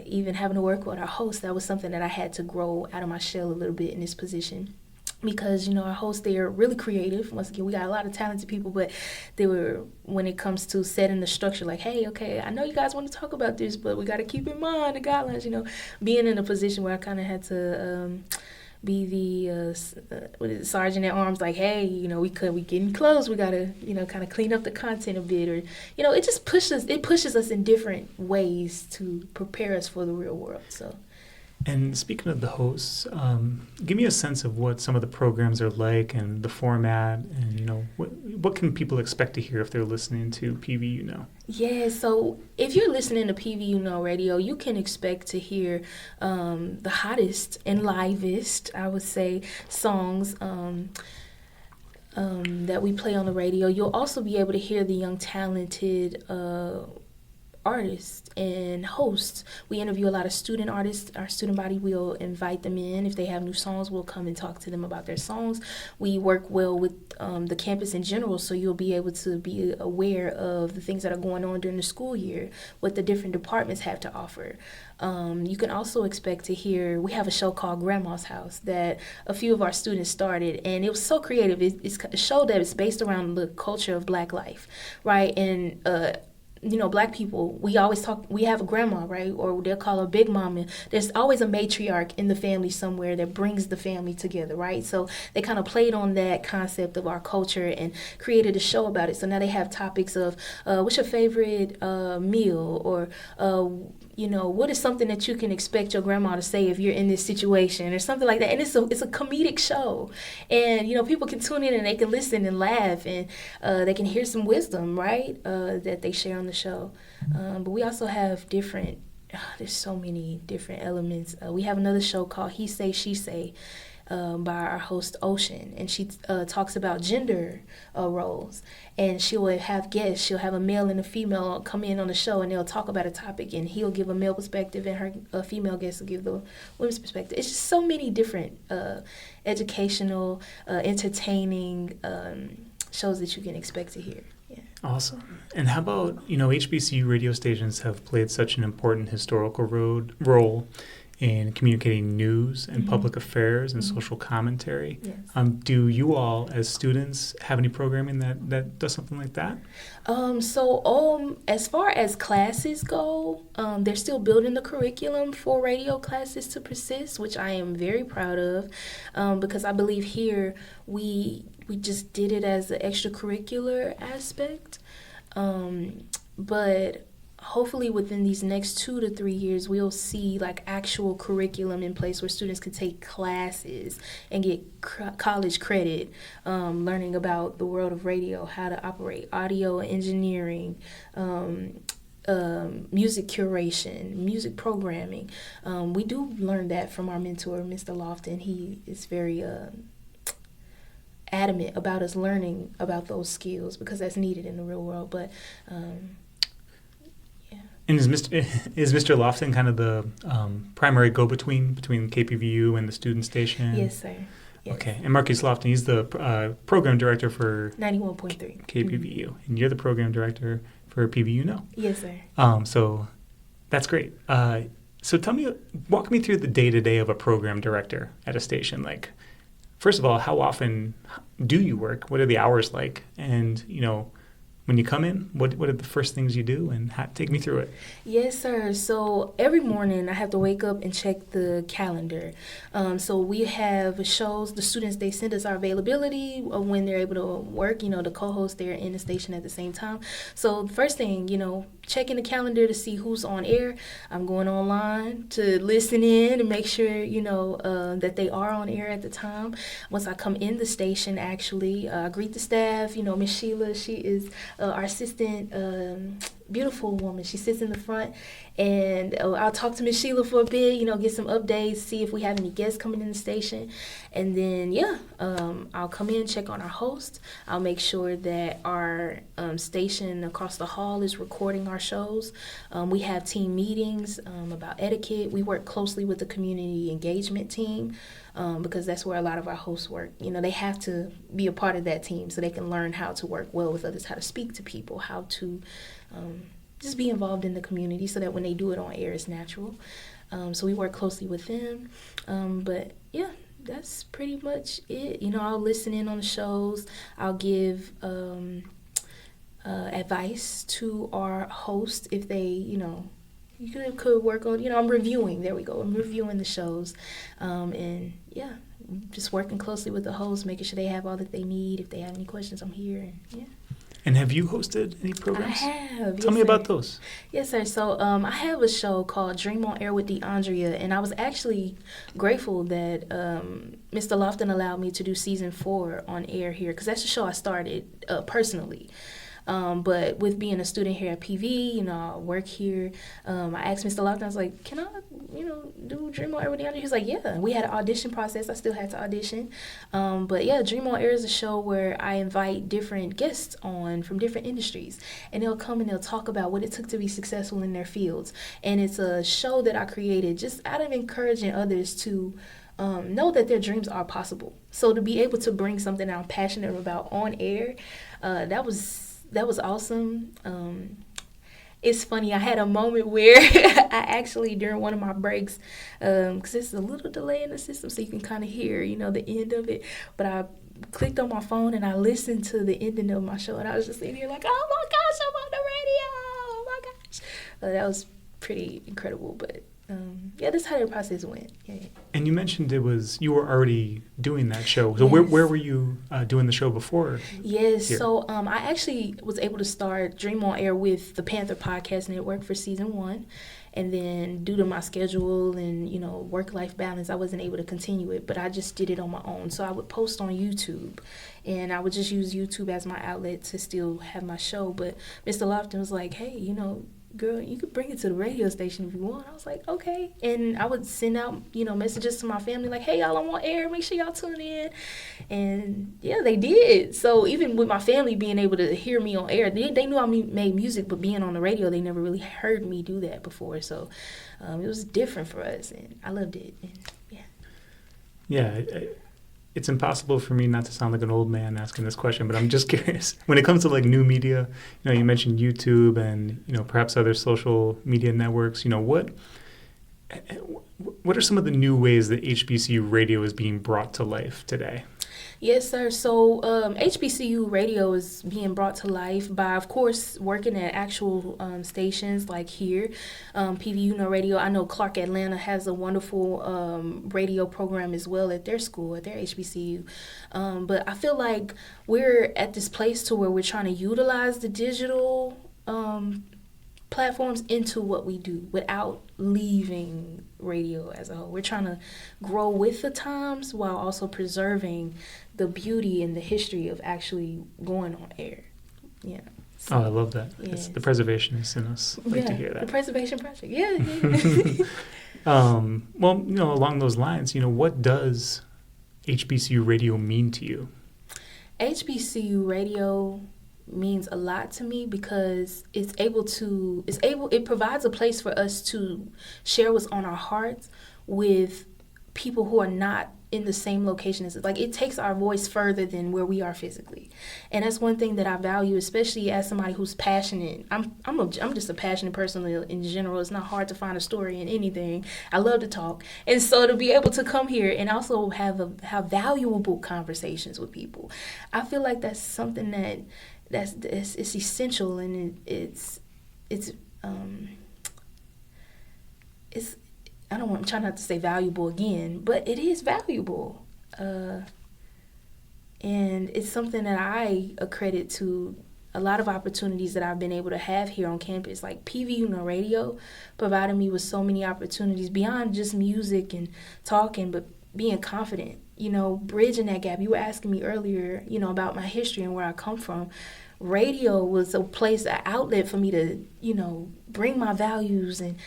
Even having to work with our host, that was something that I had to grow out of my shell a little bit in this position. Because, our hosts, they are really creative. Once again, we got a lot of talented people, but when it comes to setting the structure, like, hey, okay, I know you guys want to talk about this, but we got to keep in mind the guidelines, being in a position where I kind of had to be the sergeant at arms, like, hey, we getting close, we gotta kind of clean up the content a bit, or it just pushes us in different ways to prepare us for the real world. So, and speaking of the hosts, give me a sense of what some of the programs are like and the format, and what can people expect to hear if they're listening to PVU Now? Yeah, so if you're listening to PVU Now Radio, you can expect to hear the hottest and livest, I would say, songs that we play on the radio. You'll also be able to hear the young, talented artists and hosts. We interview a lot of student artists. Our student body will invite them in. If they have new songs, we'll come and talk to them about their songs. We work well with the campus in general, so you'll be able to be aware of the things that are going on during the school year, what the different departments have to offer. You can also expect to hear, we have a show called Grandma's House that a few of our students started, and it was so creative. It's a show that is based around the culture of Black life, right? And Black people, we always talk, we have a grandma, right? Or they'll call her Big Mama. There's always a matriarch in the family somewhere that brings the family together, right? So they kind of played on that concept of our culture and created a show about it. So now they have topics of what's your favorite meal, or what is something that you can expect your grandma to say if you're in this situation, or something like that. And it's a comedic show, and people can tune in and they can listen and laugh, and they can hear some wisdom, right, that they share on the show. But we also have there's so many different elements. We have another show called He Say, She Say, by our host Ocean, and she talks about gender roles, and she will have guests. She'll have a male and a female come in on the show, and they'll talk about a topic, and he'll give a male perspective, and her female guest will give the women's perspective. It's just so many different educational, entertaining shows that you can expect to hear. Yeah. Awesome. And how about, HBCU radio stations have played such an important historical role in communicating news and public affairs and social commentary. Yes. Do you all, as students, have any programming that does something like that? As far as classes go, they're still building the curriculum for radio classes to persist, which I am very proud of, because I believe here we just did it as an extracurricular aspect. But hopefully within these next 2 to 3 years, we'll see like actual curriculum in place where students can take classes and get college credit, learning about the world of radio, how to operate audio engineering, music curation, music programming. We do learn that from our mentor, Mr. Lofton. He is very adamant about us learning about those skills because that's needed in the real world. But and is Mr. Lofton kind of the primary go-between between KPVU and the student station? Yes, sir. Yes. Okay, and Marcus Lofton, he's the program director for 91.3 KPVU, and you're the program director for PVU now. Yes, sir. So that's great. So walk me through the day-to-day of a program director at a station. Like, first of all, how often do you work? What are the hours like? And, when you come in, what are the first things you do? And take me through it. Yes, sir. So every morning I have to wake up and check the calendar. So we have shows, the students, they send us our availability of when they're able to work, the co-host, they're in the station at the same time. So the first thing, checking the calendar to see who's on air. I'm going online to listen in and make sure, that they are on air at the time. Once I come in the station, actually, I greet the staff. Miss Sheila, she is our assistant, beautiful woman. She sits in the front, and I'll talk to Miss Sheila for a bit, get some updates, see if we have any guests coming in the station. And then, I'll come in, check on our host. I'll make sure that our station across the hall is recording our shows. We have team meetings about etiquette. We work closely with the community engagement team because that's where a lot of our hosts work. They have to be a part of that team so they can learn how to work well with others, how to speak to people, how to just be involved in the community so that when they do it on air, it's natural. So we work closely with them. But yeah, that's pretty much it. I'll listen in on the shows. I'll give advice to our host if they, you could work on, I'm reviewing. There we go. I'm reviewing the shows. And yeah, just working closely with the host, making sure they have all that they need. If they have any questions, I'm here. And yeah. And have you hosted any programs? I have. Tell me about those. Yes, sir. So I have a show called Dream on Air with DeAndrea, and I was actually grateful that Mr. Lofton allowed me to do season 4 on air here, because that's the show I started personally. But with being a student here at PV, I work here. I asked Mr. Lofton, I was like, can I, do Dream on Air with DeAndre? He was like, yeah. We had an audition process. I still had to audition. But yeah, Dream on Air is a show where I invite different guests on from different industries. And they'll come and they'll talk about what it took to be successful in their fields. And it's a show that I created just out of encouraging others to know that their dreams are possible. So to be able to bring something I'm passionate about on air, that was awesome. It's funny, I had a moment where I actually, during one of my breaks, because there's a little delay in the system so you can kind of hear, the end of it, but I clicked on my phone and I listened to the ending of my show, and I was just sitting here like, oh my gosh, I'm on the radio, oh my gosh. That was pretty incredible, but yeah, that's how the process went. Yeah. And you mentioned you were already doing that show. So yes. where were you doing the show before? Yes, here? So I actually was able to start Dream on Air with the Panther Podcast Network for season 1. And then due to my schedule and, work-life balance, I wasn't able to continue it. But I just did it on my own. So I would post on YouTube. And I would just use YouTube as my outlet to still have my show. But Mr. Lofton was like, hey, girl, you could bring it to the radio station if you want. I was like, okay. And I would send out, messages to my family like, hey, y'all, I'm on air. Make sure y'all tune in. And yeah, they did. So even with my family being able to hear me on air, they knew I made music, but being on the radio, they never really heard me do that before. So it was different for us, and I loved it. And yeah. Yeah. It's impossible for me not to sound like an old man asking this question, but I'm just curious. When it comes to like new media, you mentioned YouTube and perhaps other social media networks. What are some of the new ways that HBCU radio is being brought to life today? Yes, sir. So HBCU radio is being brought to life by, of course, working at actual stations like here, PVU Radio. I know Clark Atlanta has a wonderful radio program as well at their school, at their HBCU. But I feel like we're at this place to where we're trying to utilize the digital platforms into what we do without leaving radio as a whole. We're trying to grow with the times while also preserving the beauty and the history of actually going on air. Yeah. So, I love that. Yeah. It's the preservationists in us like to hear that. The Preservation Project. Yeah. Well, along those lines, what does HBCU radio mean to you? HBCU radio means a lot to me because it provides a place for us to share what's on our hearts with people who are not in the same location as us. Like, it takes our voice further than where we are physically, and that's one thing that I value, especially as somebody who's passionate. I'm just a passionate person in general. It's not hard to find a story in anything. I love to talk, and so to be able to come here and also have valuable conversations with people, I feel like that's something that's essential, and it's I'm trying not to say valuable again, but it is valuable. And it's something that I accredit to a lot of opportunities that I've been able to have here on campus. Like PVU No Radio provided me with so many opportunities beyond just music and talking, but being confident, bridging that gap. You were asking me earlier, about my history and where I come from. Radio was a place, an outlet for me to, bring my values and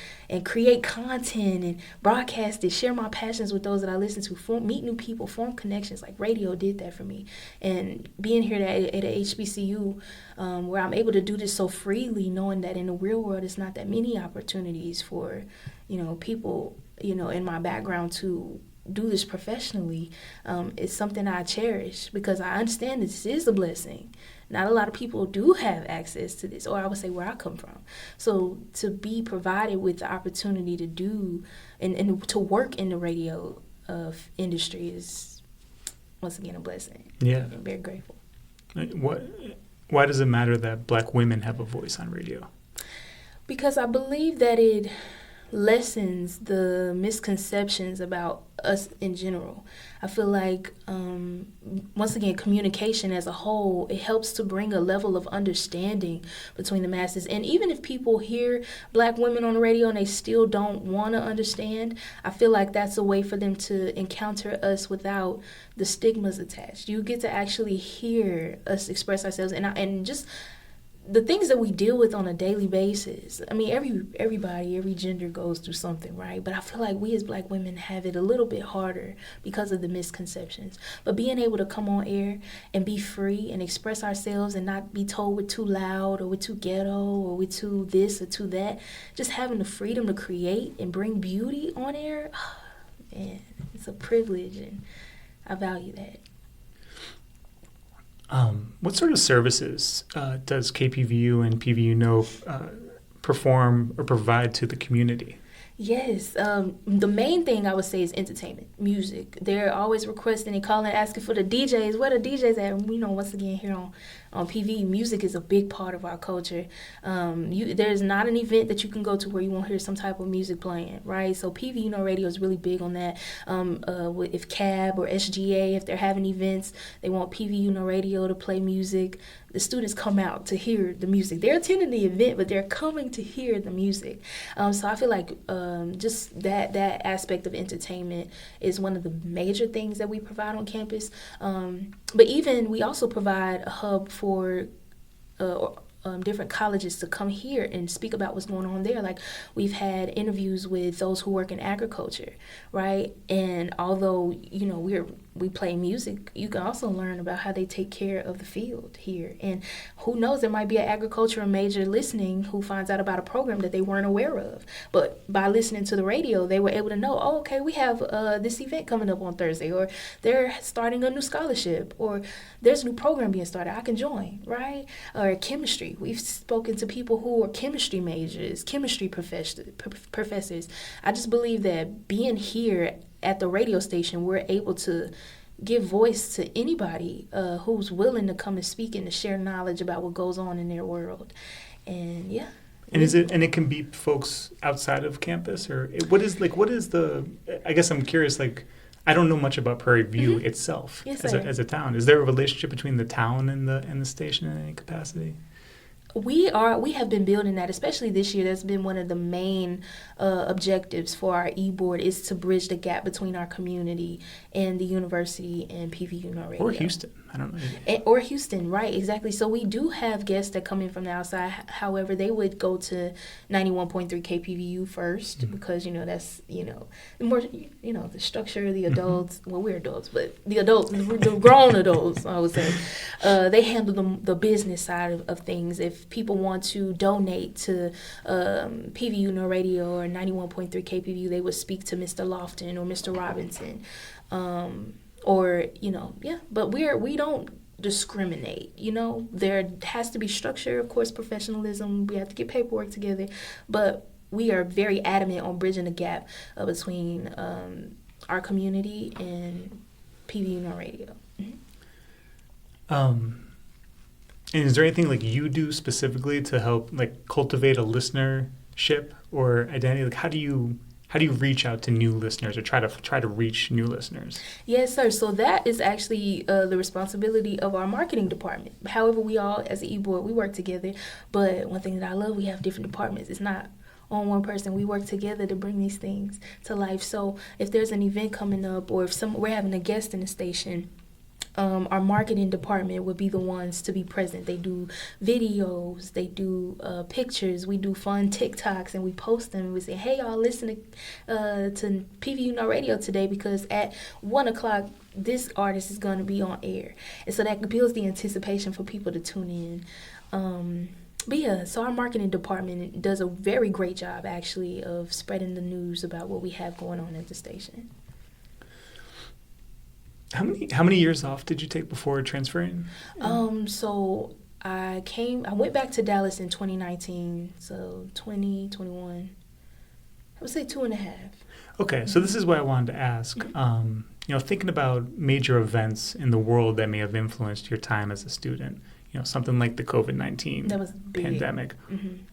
create content and broadcast it, share my passions with those that I listen to, meet new people, form connections. Like, radio did that for me. And being here at a HBCU, where I'm able to do this so freely, knowing that in the real world, it's not that many opportunities for, people, in my background to do this professionally, it's something I cherish because I understand this is a blessing. Not a lot of people do have access to this, or I would say where I come from. So to be provided with the opportunity to do and to work in the radio industry is, once again, a blessing. Yeah. I'm very grateful. Why does it matter that Black women have a voice on radio? Because I believe that it lessens the misconceptions about us in general. I feel like, once again, communication as a whole, it helps to bring a level of understanding between the masses. And even if people hear Black women on the radio and they still don't want to understand, I feel like that's a way for them to encounter us without the stigmas attached. You get to actually hear us express ourselves and just the things that we deal with on a daily basis. I mean, everybody, every gender goes through something, right? But I feel like we as Black women have it a little bit harder because of the misconceptions. But being able to come on air and be free and express ourselves and not be told we're too loud or we're too ghetto or we're too this or too that, just having the freedom to create and bring beauty on air, man, it's a privilege, and I value that. What sort of services does KPVU and PVU know perform or provide to the community? Yes, the main thing I would say is entertainment, music. They're always requesting and calling, asking for the DJs. Where the DJs at? And, once again, here on PV, music is a big part of our culture. There's not an event that you can go to where you won't hear some type of music playing, right? So PV Radio is really big on that. If CAB or SGA, if they're having events, they want PV Radio to play music. The students come out to hear the music. They're attending the event, but they're coming to hear the music. So I feel like just that aspect of entertainment is one of the major things that we provide on campus. But even we also provide a hub for different colleges to come here and speak about what's going on there. Like, we've had interviews with those who work in agriculture, right? And although, we play music, you can also learn about how they take care of the field here. And who knows, there might be an agriculture major listening who finds out about a program that they weren't aware of. But by listening to the radio, they were able to know, oh, okay, we have this event coming up on Thursday, or they're starting a new scholarship, or there's a new program being started, I can join, right? Or chemistry. We've spoken to people who are chemistry majors, chemistry professors. I just believe that being here at the radio station, we're able to give voice to anybody who's willing to come and speak and to share knowledge about what goes on in their world. And yeah. And it can be folks outside of campus, or what is the, I guess I'm curious, I don't know much about Prairie View itself as a town. Is there a relationship between the town and the station in any capacity? We have been building that, especially this year. That's been one of the main objectives for our e-board, is to bridge the gap between our community and the university and PVU Radio. Or Houston. I don't know. Or Houston, right, exactly. So we do have guests that come in from the outside. However, they would go to 91.3 KPVU first, because, that's, more, the structure, the adults. Well, we're adults, but the adults, the grown adults, I would say, they handle the business side of things. If people want to donate to PVU No Radio or 91.3 KPVU, they would speak to Mr. Lofton or Mr. Robinson. But we don't discriminate, there has to be structure, of course, professionalism, we have to get paperwork together, but we are very adamant on bridging the gap between our community and PVU No Radio. And is there anything like you do specifically to help like cultivate a listenership or identity? Like how do you reach out to new listeners or try to reach new listeners? Yes, sir. So that is actually the responsibility of our marketing department. However, we all, as an e-board, we work together. But one thing that I love, we have different departments. It's not on one person. We work together to bring these things to life. So if there's an event coming up, or if we're having a guest in the station, our marketing department would be the ones to be present. They do videos, they do pictures, we do fun TikToks, and we post them. We say, hey, y'all, listen to PVU No Radio today, because at 1 o'clock, this artist is going to be on air. And so that builds the anticipation for people to tune in. But yeah, so our marketing department does a very great job, actually, of spreading the news about what we have going on at the station. How many years off did you take before transferring? So I went back to Dallas in 2019, so 2021. I would say 2.5. Okay, so this is what I wanted to ask. Thinking about major events in the world that may have influenced your time as a student, something like the COVID-19 pandemic,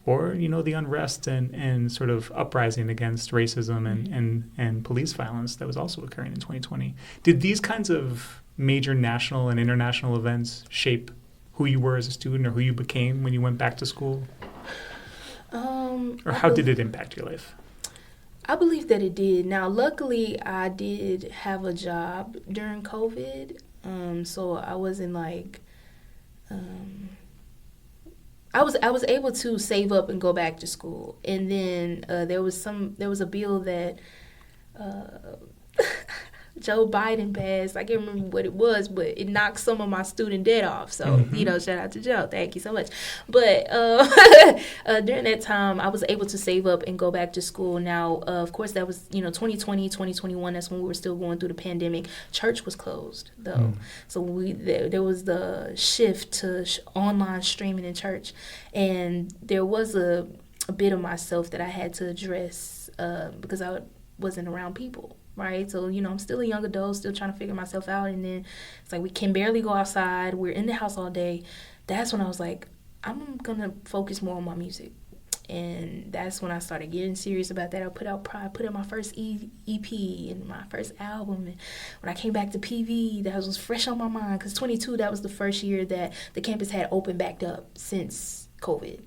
or, the unrest and sort of uprising against racism and police violence that was also occurring in 2020. Did these kinds of major national and international events shape who you were as a student or who you became when you went back to school? Or how did it impact your life? I believe that it did. Now, luckily, I did have a job during COVID, so I wasn't like... I was able to save up and go back to school, and then there was a bill that Joe Biden passed. I can't remember what it was, but it knocked some of my student debt off. So, shout out to Joe. Thank you so much. But during that time, I was able to save up and go back to school. Now, of course, that was, 2020, 2021. That's when we were still going through the pandemic. Church was closed, though. So there was the shift to online streaming in church. And there was a bit of myself that I had to address because I wasn't around people. Right, so I'm still a young adult, still trying to figure myself out, and then it's like we can barely go outside. We're in the house all day. That's when I was like, I'm gonna focus more on my music, and that's when I started getting serious about that. I put out my first EP and my first album, and when I came back to PV, that was fresh on my mind because 22, that was the first year that the campus had opened back up since COVID.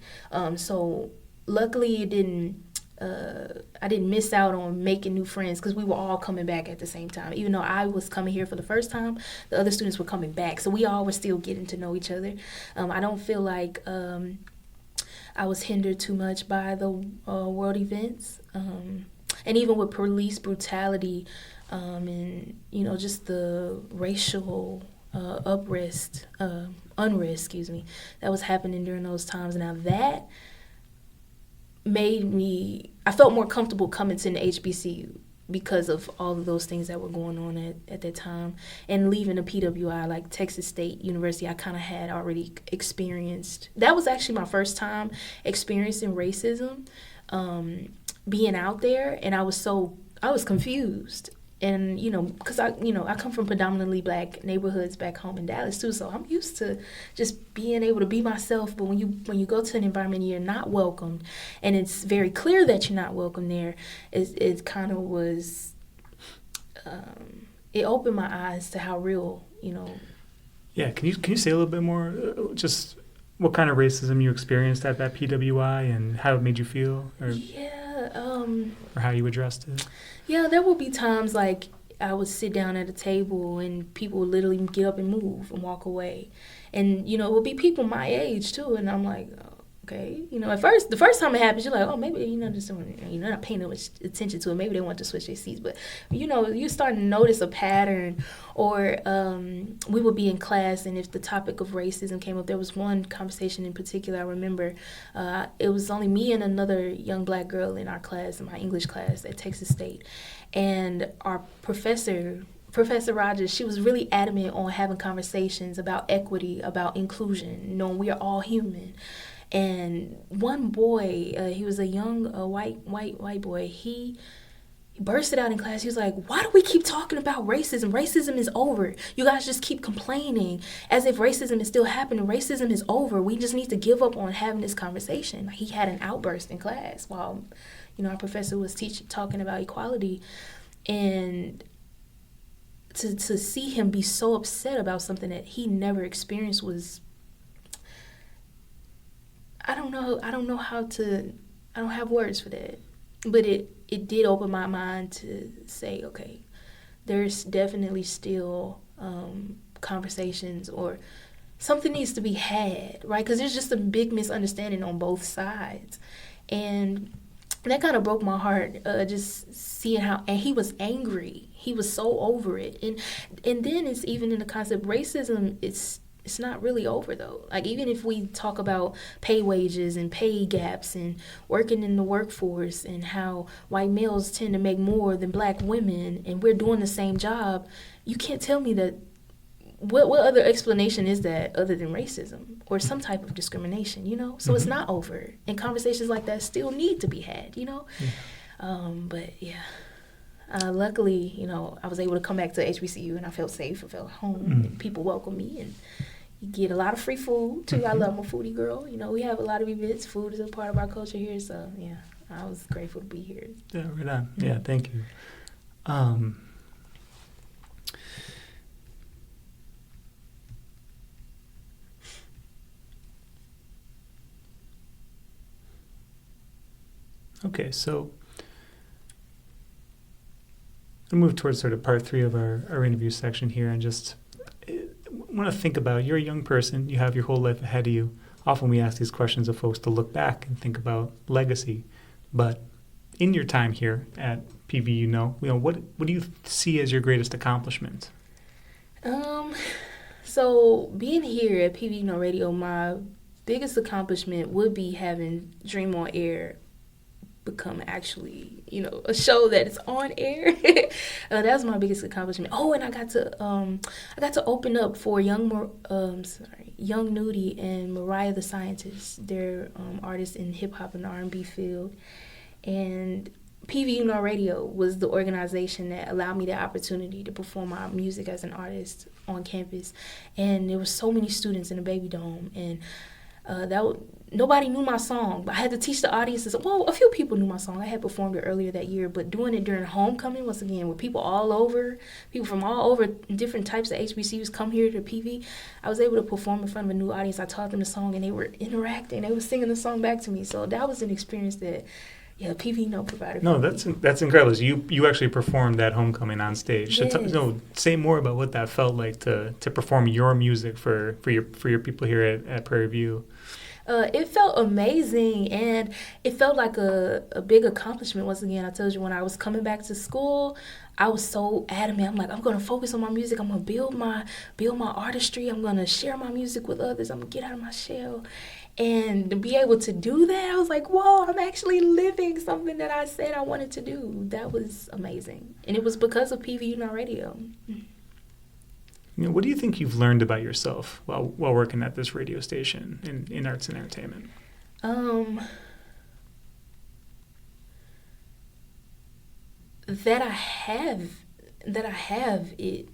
So luckily, it didn't. I didn't miss out on making new friends because we were all coming back at the same time. Even though I was coming here for the first time, the other students were coming back. So we all were still getting to know each other. I don't feel like I was hindered too much by the world events. And even with police brutality and, just the racial unrest, that was happening during those times. Now that I felt more comfortable coming to the HBCU because of all of those things that were going on at that time. And leaving the PWI, like Texas State University, I kind of had already experienced. That was actually my first time experiencing racism, being out there, and I was confused. And, because I come from predominantly black neighborhoods back home in Dallas, too. So I'm used to just being able to be myself. But when you go to an environment you're not welcome, and it's very clear that you're not welcome there, it kind of was, it opened my eyes to how real, Yeah, can you say a little bit more, just what kind of racism you experienced at that PWI and how it made you feel, or how you addressed it? Yeah, there will be times like I would sit down at a table and people would literally get up and move and walk away. And, it would be people my age, too. And I'm like, okay. The first time it happens, you're like, oh, maybe, just not paying that much attention to it. Maybe they want to switch their seats. But, you're starting to notice a pattern. Or we would be in class, and if the topic of racism came up, there was one conversation in particular I remember. It was only me and another young black girl in our class, in my English class at Texas State. And our Professor Rogers, she was really adamant on having conversations about equity, about inclusion, knowing we are all human. And one boy, he was a young white boy, he bursted out in class. He was like, why do we keep talking about racism? Racism is over. You guys just keep complaining as if racism is still happening. Racism is over. We just need to give up on having this conversation. He had an outburst in class while, our professor was talking about equality. And to see him be so upset about something that he never experienced was, I don't have words for that. But it did open my mind to say, okay, there's definitely still conversations or something needs to be had, right? Because there's just a big misunderstanding on both sides. And that kind of broke my heart, just seeing how, and he was angry. He was so over it. And then it's even in the concept, racism, it's not really over, though. Like, even if we talk about pay wages and pay gaps and working in the workforce and how white males tend to make more than black women and we're doing the same job, you can't tell me that. What other explanation is that other than racism or some type of discrimination, So It's not over. And conversations like that still need to be had, Yeah. But, yeah. Luckily, I was able to come back to HBCU and I felt safe. I felt home. And people welcomed me and you get a lot of free food, too. I love my foodie girl. We have a lot of events. Food is a part of our culture here. So, yeah, I was grateful to be here. Yeah, right on. Yeah, thank you. Okay, so I'll move towards sort of part 3 of our interview section here, and just want to think about, you're a young person, you have your whole life ahead of you. Often we ask these questions of folks to look back and think about legacy, but in your time here at PVU, what do you see as your greatest accomplishment? So being here at PVU Radio, my biggest accomplishment would be having Dream on Air become actually, a show that is on air. That was my biggest accomplishment. Oh, and I got to open up for Young Nudie and Mariah the Scientist. They're artists in hip hop and R&B field, and PVU Radio was the organization that allowed me the opportunity to perform my music as an artist on campus. And there were so many students in the Baby Dome, and nobody knew my song, but I had to teach the audiences. Well, a few people knew my song. I had performed it earlier that year, but doing it during homecoming, once again, with people from all over, different types of HBCUs come here to PV, I was able to perform in front of a new audience. I taught them the song, and they were interacting. They were singing the song back to me. So that was an experience that, PV provided. No, that's incredible. So you actually performed that homecoming on stage. Yes. So say more about what that felt like to perform your music for your people here at Prairie View. It felt amazing, and it felt like a big accomplishment. Once again, I told you, when I was coming back to school, I was so adamant. I'm like, I'm going to focus on my music. I'm going to build my artistry. I'm going to share my music with others. I'm going to get out of my shell. And to be able to do that, I was like, whoa, I'm actually living something that I said I wanted to do. That was amazing. And it was because of PVU Radio. What do you think you've learned about yourself while working at this radio station in arts and entertainment? That I have it.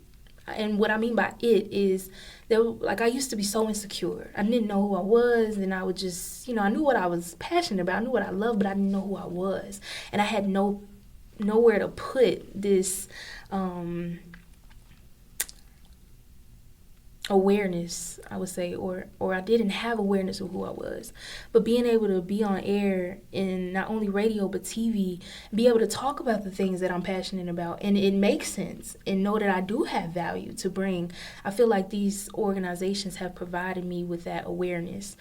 And what I mean by it is that, I used to be so insecure. I didn't know who I was, and I would just, I knew what I was passionate about. I knew what I loved, but I didn't know who I was. And I had nowhere to put this awareness, I would say, or I didn't have awareness of who I was. But being able to be on air in not only radio but TV, be able to talk about the things that I'm passionate about, and it makes sense, and know that I do have value to bring. I feel like these organizations have provided me with that awareness.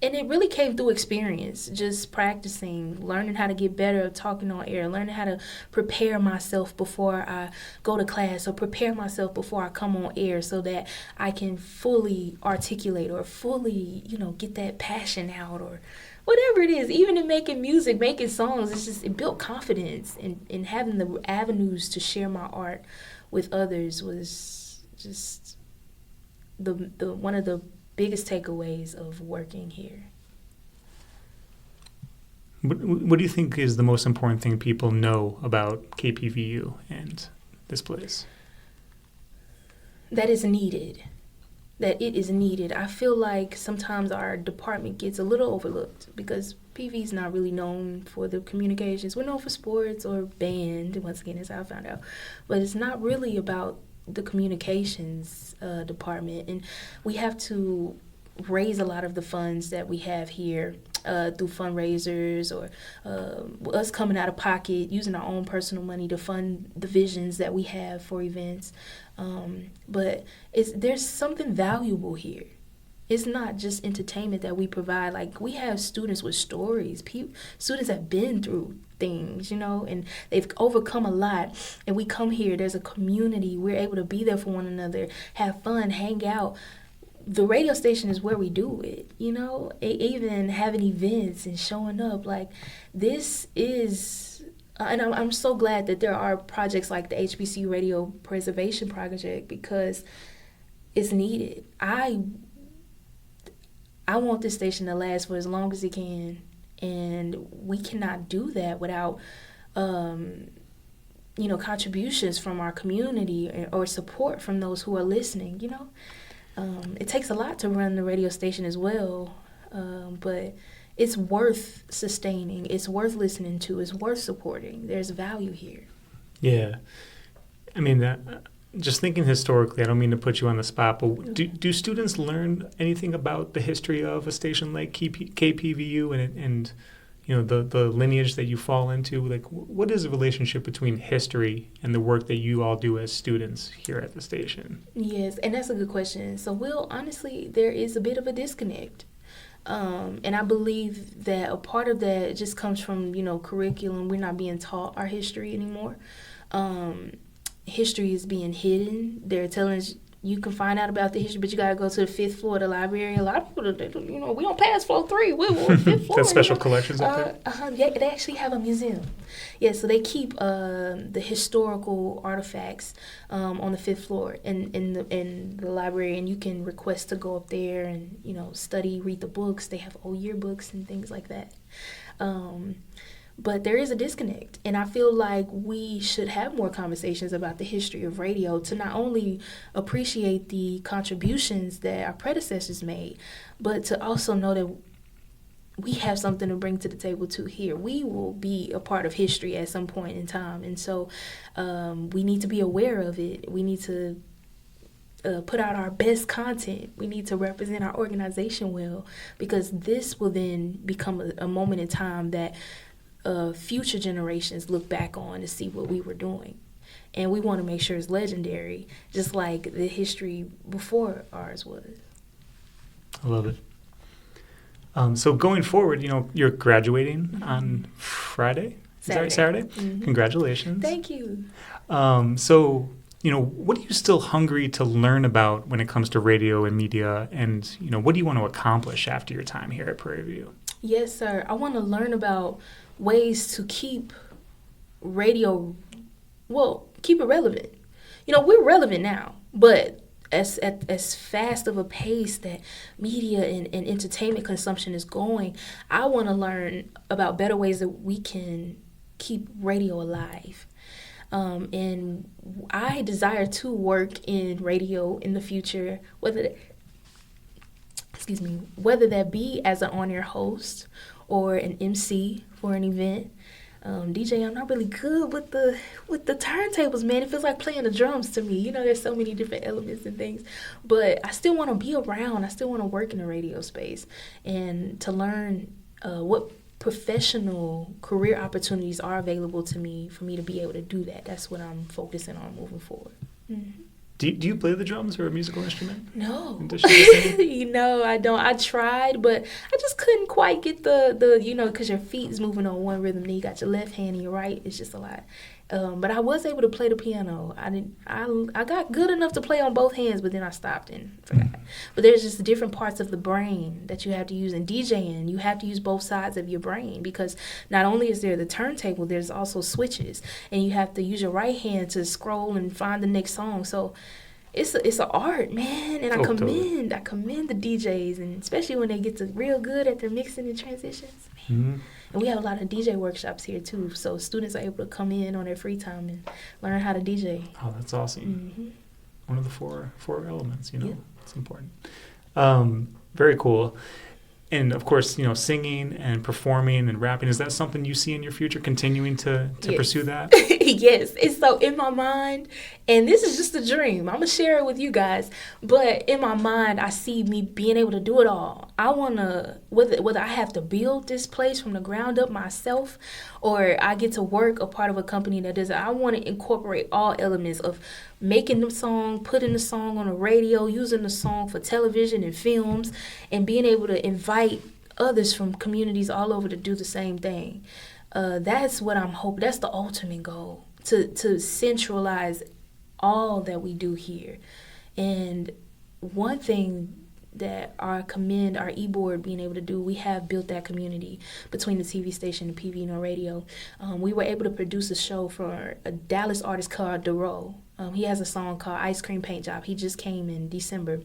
And it really came through experience, just practicing, learning how to get better at talking on air, learning how to prepare myself before I go to class, or prepare myself before I come on air, so that I can fully articulate or fully, get that passion out, or whatever it is. Even in making music, making songs, it built confidence, and having the avenues to share my art with others was just the one of the biggest takeaways of working here. What do you think is the most important thing people know about KPVU and this place? That is needed. That it is needed. I feel like sometimes our department gets a little overlooked because PV is not really known for the communications. We're known for sports or band, once again, as I found out. But it's not really about the communications department, and we have to raise a lot of the funds that we have here through fundraisers, or us coming out of pocket, using our own personal money to fund the visions that we have for events. But there's something valuable here. It's not just entertainment that we provide. Like, we have students with stories. Students have been through things, and they've overcome a lot. And we come here, there's a community. We're able to be there for one another, have fun, hang out. The radio station is where we do it, even having events and showing up. Like, this is, and I'm so glad that there are projects like the HBCU Radio Preservation Project, because it's needed. I want this station to last for as long as it can, and we cannot do that without, contributions from our community or support from those who are listening. It takes a lot to run the radio station as well, but it's worth sustaining. It's worth listening to. It's worth supporting. There's value here. Yeah, I mean just thinking historically, I don't mean to put you on the spot, but do students learn anything about the history of a station like KPVU and the lineage that you fall into? Like, what is the relationship between history and the work that you all do as students here at the station? Yes, and that's a good question. So, Will, honestly, there is a bit of a disconnect. And I believe that a part of that just comes from, curriculum. We're not being taught our history anymore. History is being hidden. They're telling us you can find out about the history, but you got to go to the 5th floor of the library. A lot of people, we don't pass floor 3. We're 5th floor. That's special collections up there? Yeah, they actually have a museum. Yeah, so they keep the historical artifacts on the 5th floor in the library, and you can request to go up there and, study, read the books. They have old yearbooks and things like that. But there is a disconnect, and I feel like we should have more conversations about the history of radio to not only appreciate the contributions that our predecessors made, but to also know that we have something to bring to the table too here. We will be a part of history at some point in time, and so we need to be aware of it. We need to put out our best content. We need to represent our organization well, because this will then become a moment in time that future generations look back on to see what we were doing. And we want to make sure it's legendary, just like the history before ours was. I love it. So going forward, you're graduating on Friday? Saturday? Mm-hmm. Congratulations. Thank you. So, what are you still hungry to learn about when it comes to radio and media? And, what do you want to accomplish after your time here at Prairie View? Yes, sir. I want to learn about ways to keep radio, keep it relevant. We're relevant now, but as fast of a pace that media and entertainment consumption is going, I want to learn about better ways that we can keep radio alive. And I desire to work in radio in the future, whether that be as an on-air host or an MC for an event. DJ, I'm not really good with the turntables, man. It feels like playing the drums to me. You know, there's so many different elements and things, but I still want to be around. I still want to work in the radio space and to learn what professional career opportunities are available to me for me to be able to do that. That's what I'm focusing on moving forward. Mm-hmm. Do you play the drums or a musical instrument? No. I don't. I tried, but I just couldn't quite get the because your feet is moving on one rhythm, then you got your left hand and your right. It's just a lot. But I was able to play the piano. I got good enough to play on both hands, but then I stopped and forgot. But there's just different parts of the brain that you have to use in DJing. You have to use both sides of your brain because not only is there the turntable, there's also switches, and you have to use your right hand to scroll and find the next song. So it's an art, man, and I commend the DJs, and especially when they get to real good at their mixing and transitions. Man. Mm-hmm. And we have a lot of DJ workshops here too, so students are able to come in on their free time and learn how to DJ. Oh, that's awesome. Mm-hmm. One of the four elements, Yeah. It's important. Very cool. And of course, singing and performing and rapping, is that something you see in your future, continuing to pursue that? Yes, it's so in my mind, and this is just a dream. I'm going to share it with you guys, but in my mind, I see me being able to do it all. I want to, whether I have to build this place from the ground up myself, or I get to work a part of a company that does it, I want to incorporate all elements of making the song, putting the song on the radio, using the song for television and films, and being able to invite others from communities all over to do the same thing. That's what I'm hoping. That's the ultimate goal, to centralize all that we do here. And one thing that I commend our e-board being able to do, we have built that community between the TV station and PVU radio. We were able to produce a show for a Dallas artist called Dero. He has a song called Ice Cream Paint Job. He just came in December.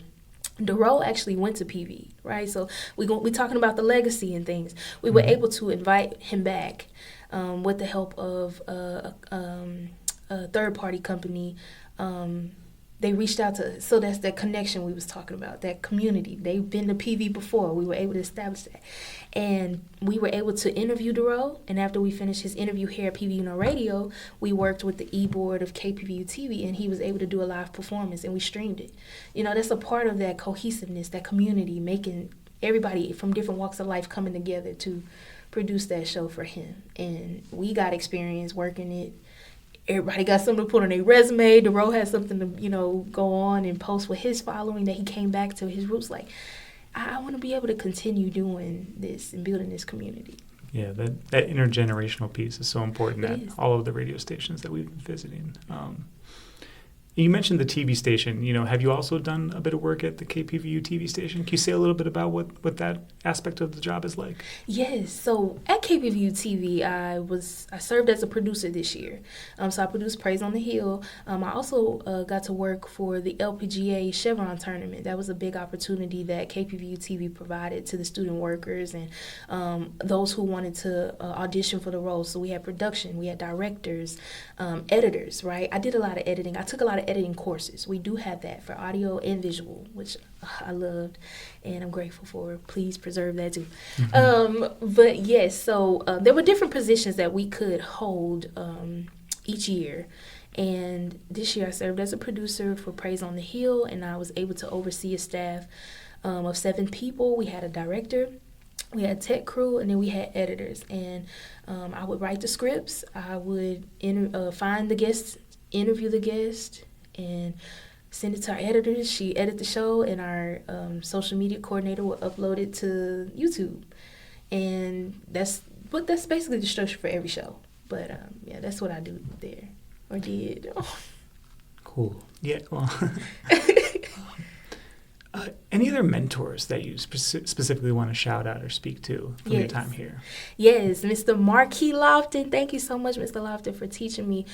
Dero actually went to PV, right? So we're talking about the legacy and things. We were able to invite him back with the help of a third-party company. They reached out to us. So that's that connection we was talking about, that community. They've been to PV before. We were able to establish that. And we were able to interview Dero. And after we finished his interview here at PVU Radio, we worked with the e-board of KPVU TV, and he was able to do a live performance, and we streamed it. That's a part of that cohesiveness, that community, making everybody from different walks of life coming together to produce that show for him. And we got experience working it. Everybody got something to put on their resume. Dero has something to, go on and post with his following that he came back to his roots. Like, I want to be able to continue doing this and building this community. Yeah, that intergenerational piece is so important at all of the radio stations that we've been visiting. You mentioned the TV station. Have you also done a bit of work at the KPVU TV station? Can you say a little bit about what that aspect of the job is like? Yes. So at KPVU TV, I served as a producer this year. So I produced Praise on the Hill. I also got to work for the LPGA Chevron tournament. That was a big opportunity that KPVU TV provided to the student workers and those who wanted to audition for the roles. So we had production, we had directors, editors, right? I did a lot of editing. I took a lot of editing courses. We do have that for audio and visual, which I loved and I'm grateful for. Please preserve that too. But yes, so there were different positions that we could hold each year. And this year I served as a producer for Praise on the Hill, and I was able to oversee a staff of 7 people. We had a director, we had tech crew, and then we had editors. And I would write the scripts. I would find the guests, interview the guest, and send it to our editor. She edit the show, and our social media coordinator will upload it to YouTube. And that's basically the structure for every show. But that's what I do there, or did. Cool. Yeah. Well. Any other mentors that you specifically want to shout out or speak to from your time here? Yes, Mr. Marquis Lofton. Thank you so much, Mr. Lofton, for teaching me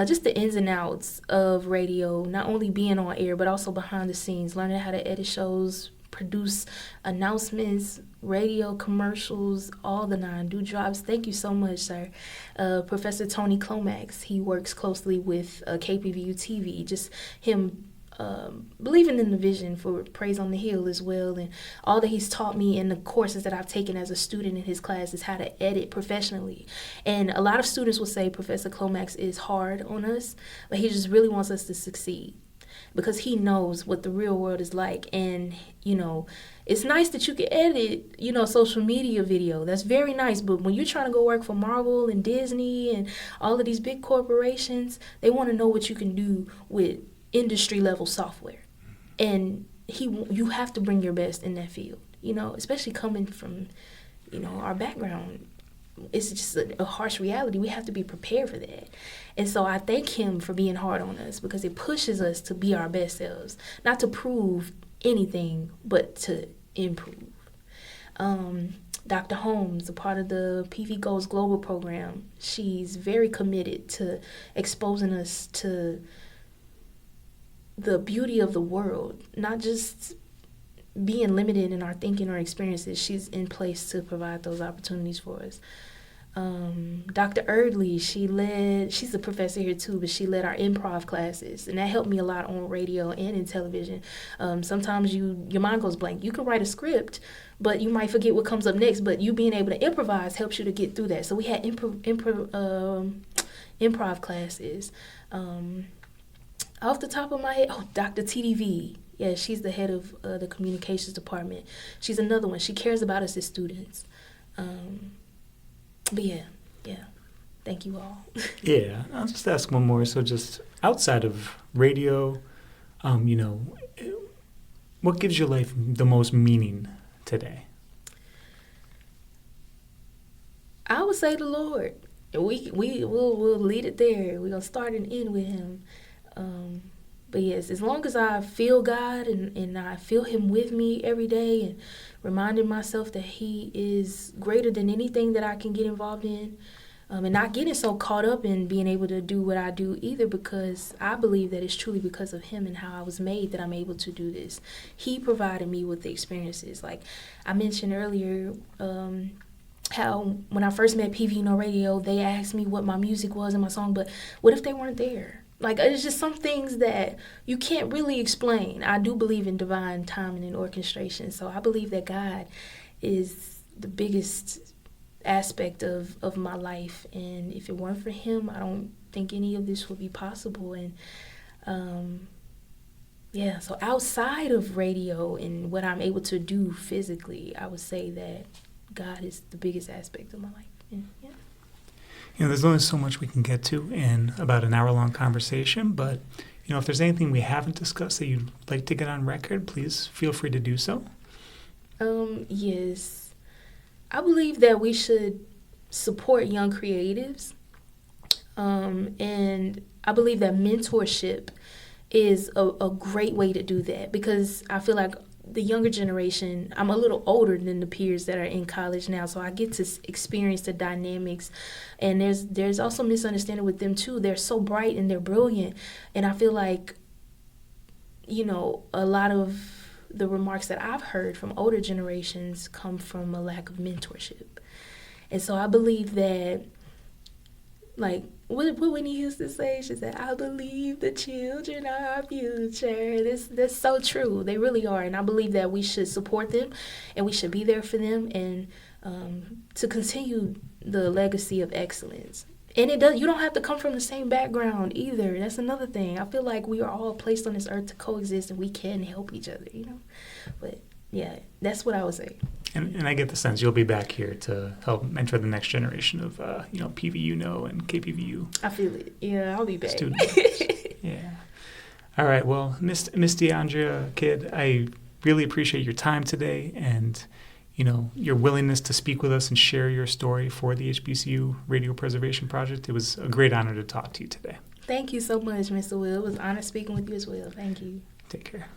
just the ins and outs of radio, not only being on air, but also behind the scenes, learning how to edit shows, produce announcements, radio commercials, all the 9, do jobs. Thank you so much, sir. Professor Tony Clomax, he works closely with KPVU TV, just him believing in the vision for Praise on the Hill as well, and all that he's taught me in the courses that I've taken as a student in his class is how to edit professionally. And a lot of students will say Professor Clomax is hard on us, but he just really wants us to succeed because he knows what the real world is like. And, it's nice that you can edit, social media video. That's very nice. But when you're trying to go work for Marvel and Disney and all of these big corporations, they want to know what you can do with industry level software. And you have to bring your best in that field, especially coming from, our background. It's just a harsh reality. We have to be prepared for that. And so I thank him for being hard on us because it pushes us to be our best selves, not to prove anything, but to improve. Dr. Holmes, a part of the PV Goals Global program, she's very committed to exposing us to the beauty of the world, not just being limited in our thinking or experiences. She's in place to provide those opportunities for us. Dr. Erdley, she's a professor here too, but she led our improv classes, and that helped me a lot on radio and in television. Sometimes your mind goes blank. You can write a script, but you might forget what comes up next, but you being able to improvise helps you to get through that. So we had improv classes. Off the top of my head, Dr. TDV. Yeah, she's the head of the communications department. She's another one. She cares about us as students. But yeah. Thank you all. Yeah, I'll just ask one more. So just outside of radio, what gives your life the most meaning today? I would say the Lord. We'll lead it there. We're going to start and end with him. But yes, as long as I feel God and I feel him with me every day and reminding myself that he is greater than anything that I can get involved in, and not getting so caught up in being able to do what I do either, because I believe that it's truly because of him and how I was made that I'm able to do this. He provided me with the experiences. Like I mentioned earlier, how when I first met PVU Radio, they asked me what my music was and my song, but what if they weren't there? Like, it's just some things that you can't really explain. I do believe in divine timing and orchestration. So I believe that God is the biggest aspect of my life. And if it weren't for him, I don't think any of this would be possible. And, so outside of radio and what I'm able to do physically, I would say that God is the biggest aspect of my life. And, yeah. There's only so much we can get to in about an hour-long conversation, but, if there's anything we haven't discussed that you'd like to get on record, please feel free to do so. Yes. I believe that we should support young creatives, and I believe that mentorship is a great way to do that, because I feel like the younger generation, I'm a little older than the peers that are in college now, so I get to experience the dynamics. And there's also misunderstanding with them too. They're so bright and they're brilliant, and I feel like, a lot of the remarks that I've heard from older generations come from a lack of mentorship. And so I believe that, like, what Whitney used to say, she said, I believe the children are our future. That's so true. They really are. And I believe that we should support them and we should be there for them and to continue the legacy of excellence. And you don't have to come from the same background either. That's another thing. I feel like we are all placed on this earth to coexist and we can help each other, But yeah, that's what I would say. And I get the sense you'll be back here to help mentor the next generation of, PVU and KPVU. I feel it. Yeah, I'll be back. Students. Yeah. All right. Well, Miss DeAndrea Kidd, I really appreciate your time today and, your willingness to speak with us and share your story for the HBCU Radio Preservation Project. It was a great honor to talk to you today. Thank you so much, Mr. Will. It was an honor speaking with you as well. Thank you. Take care.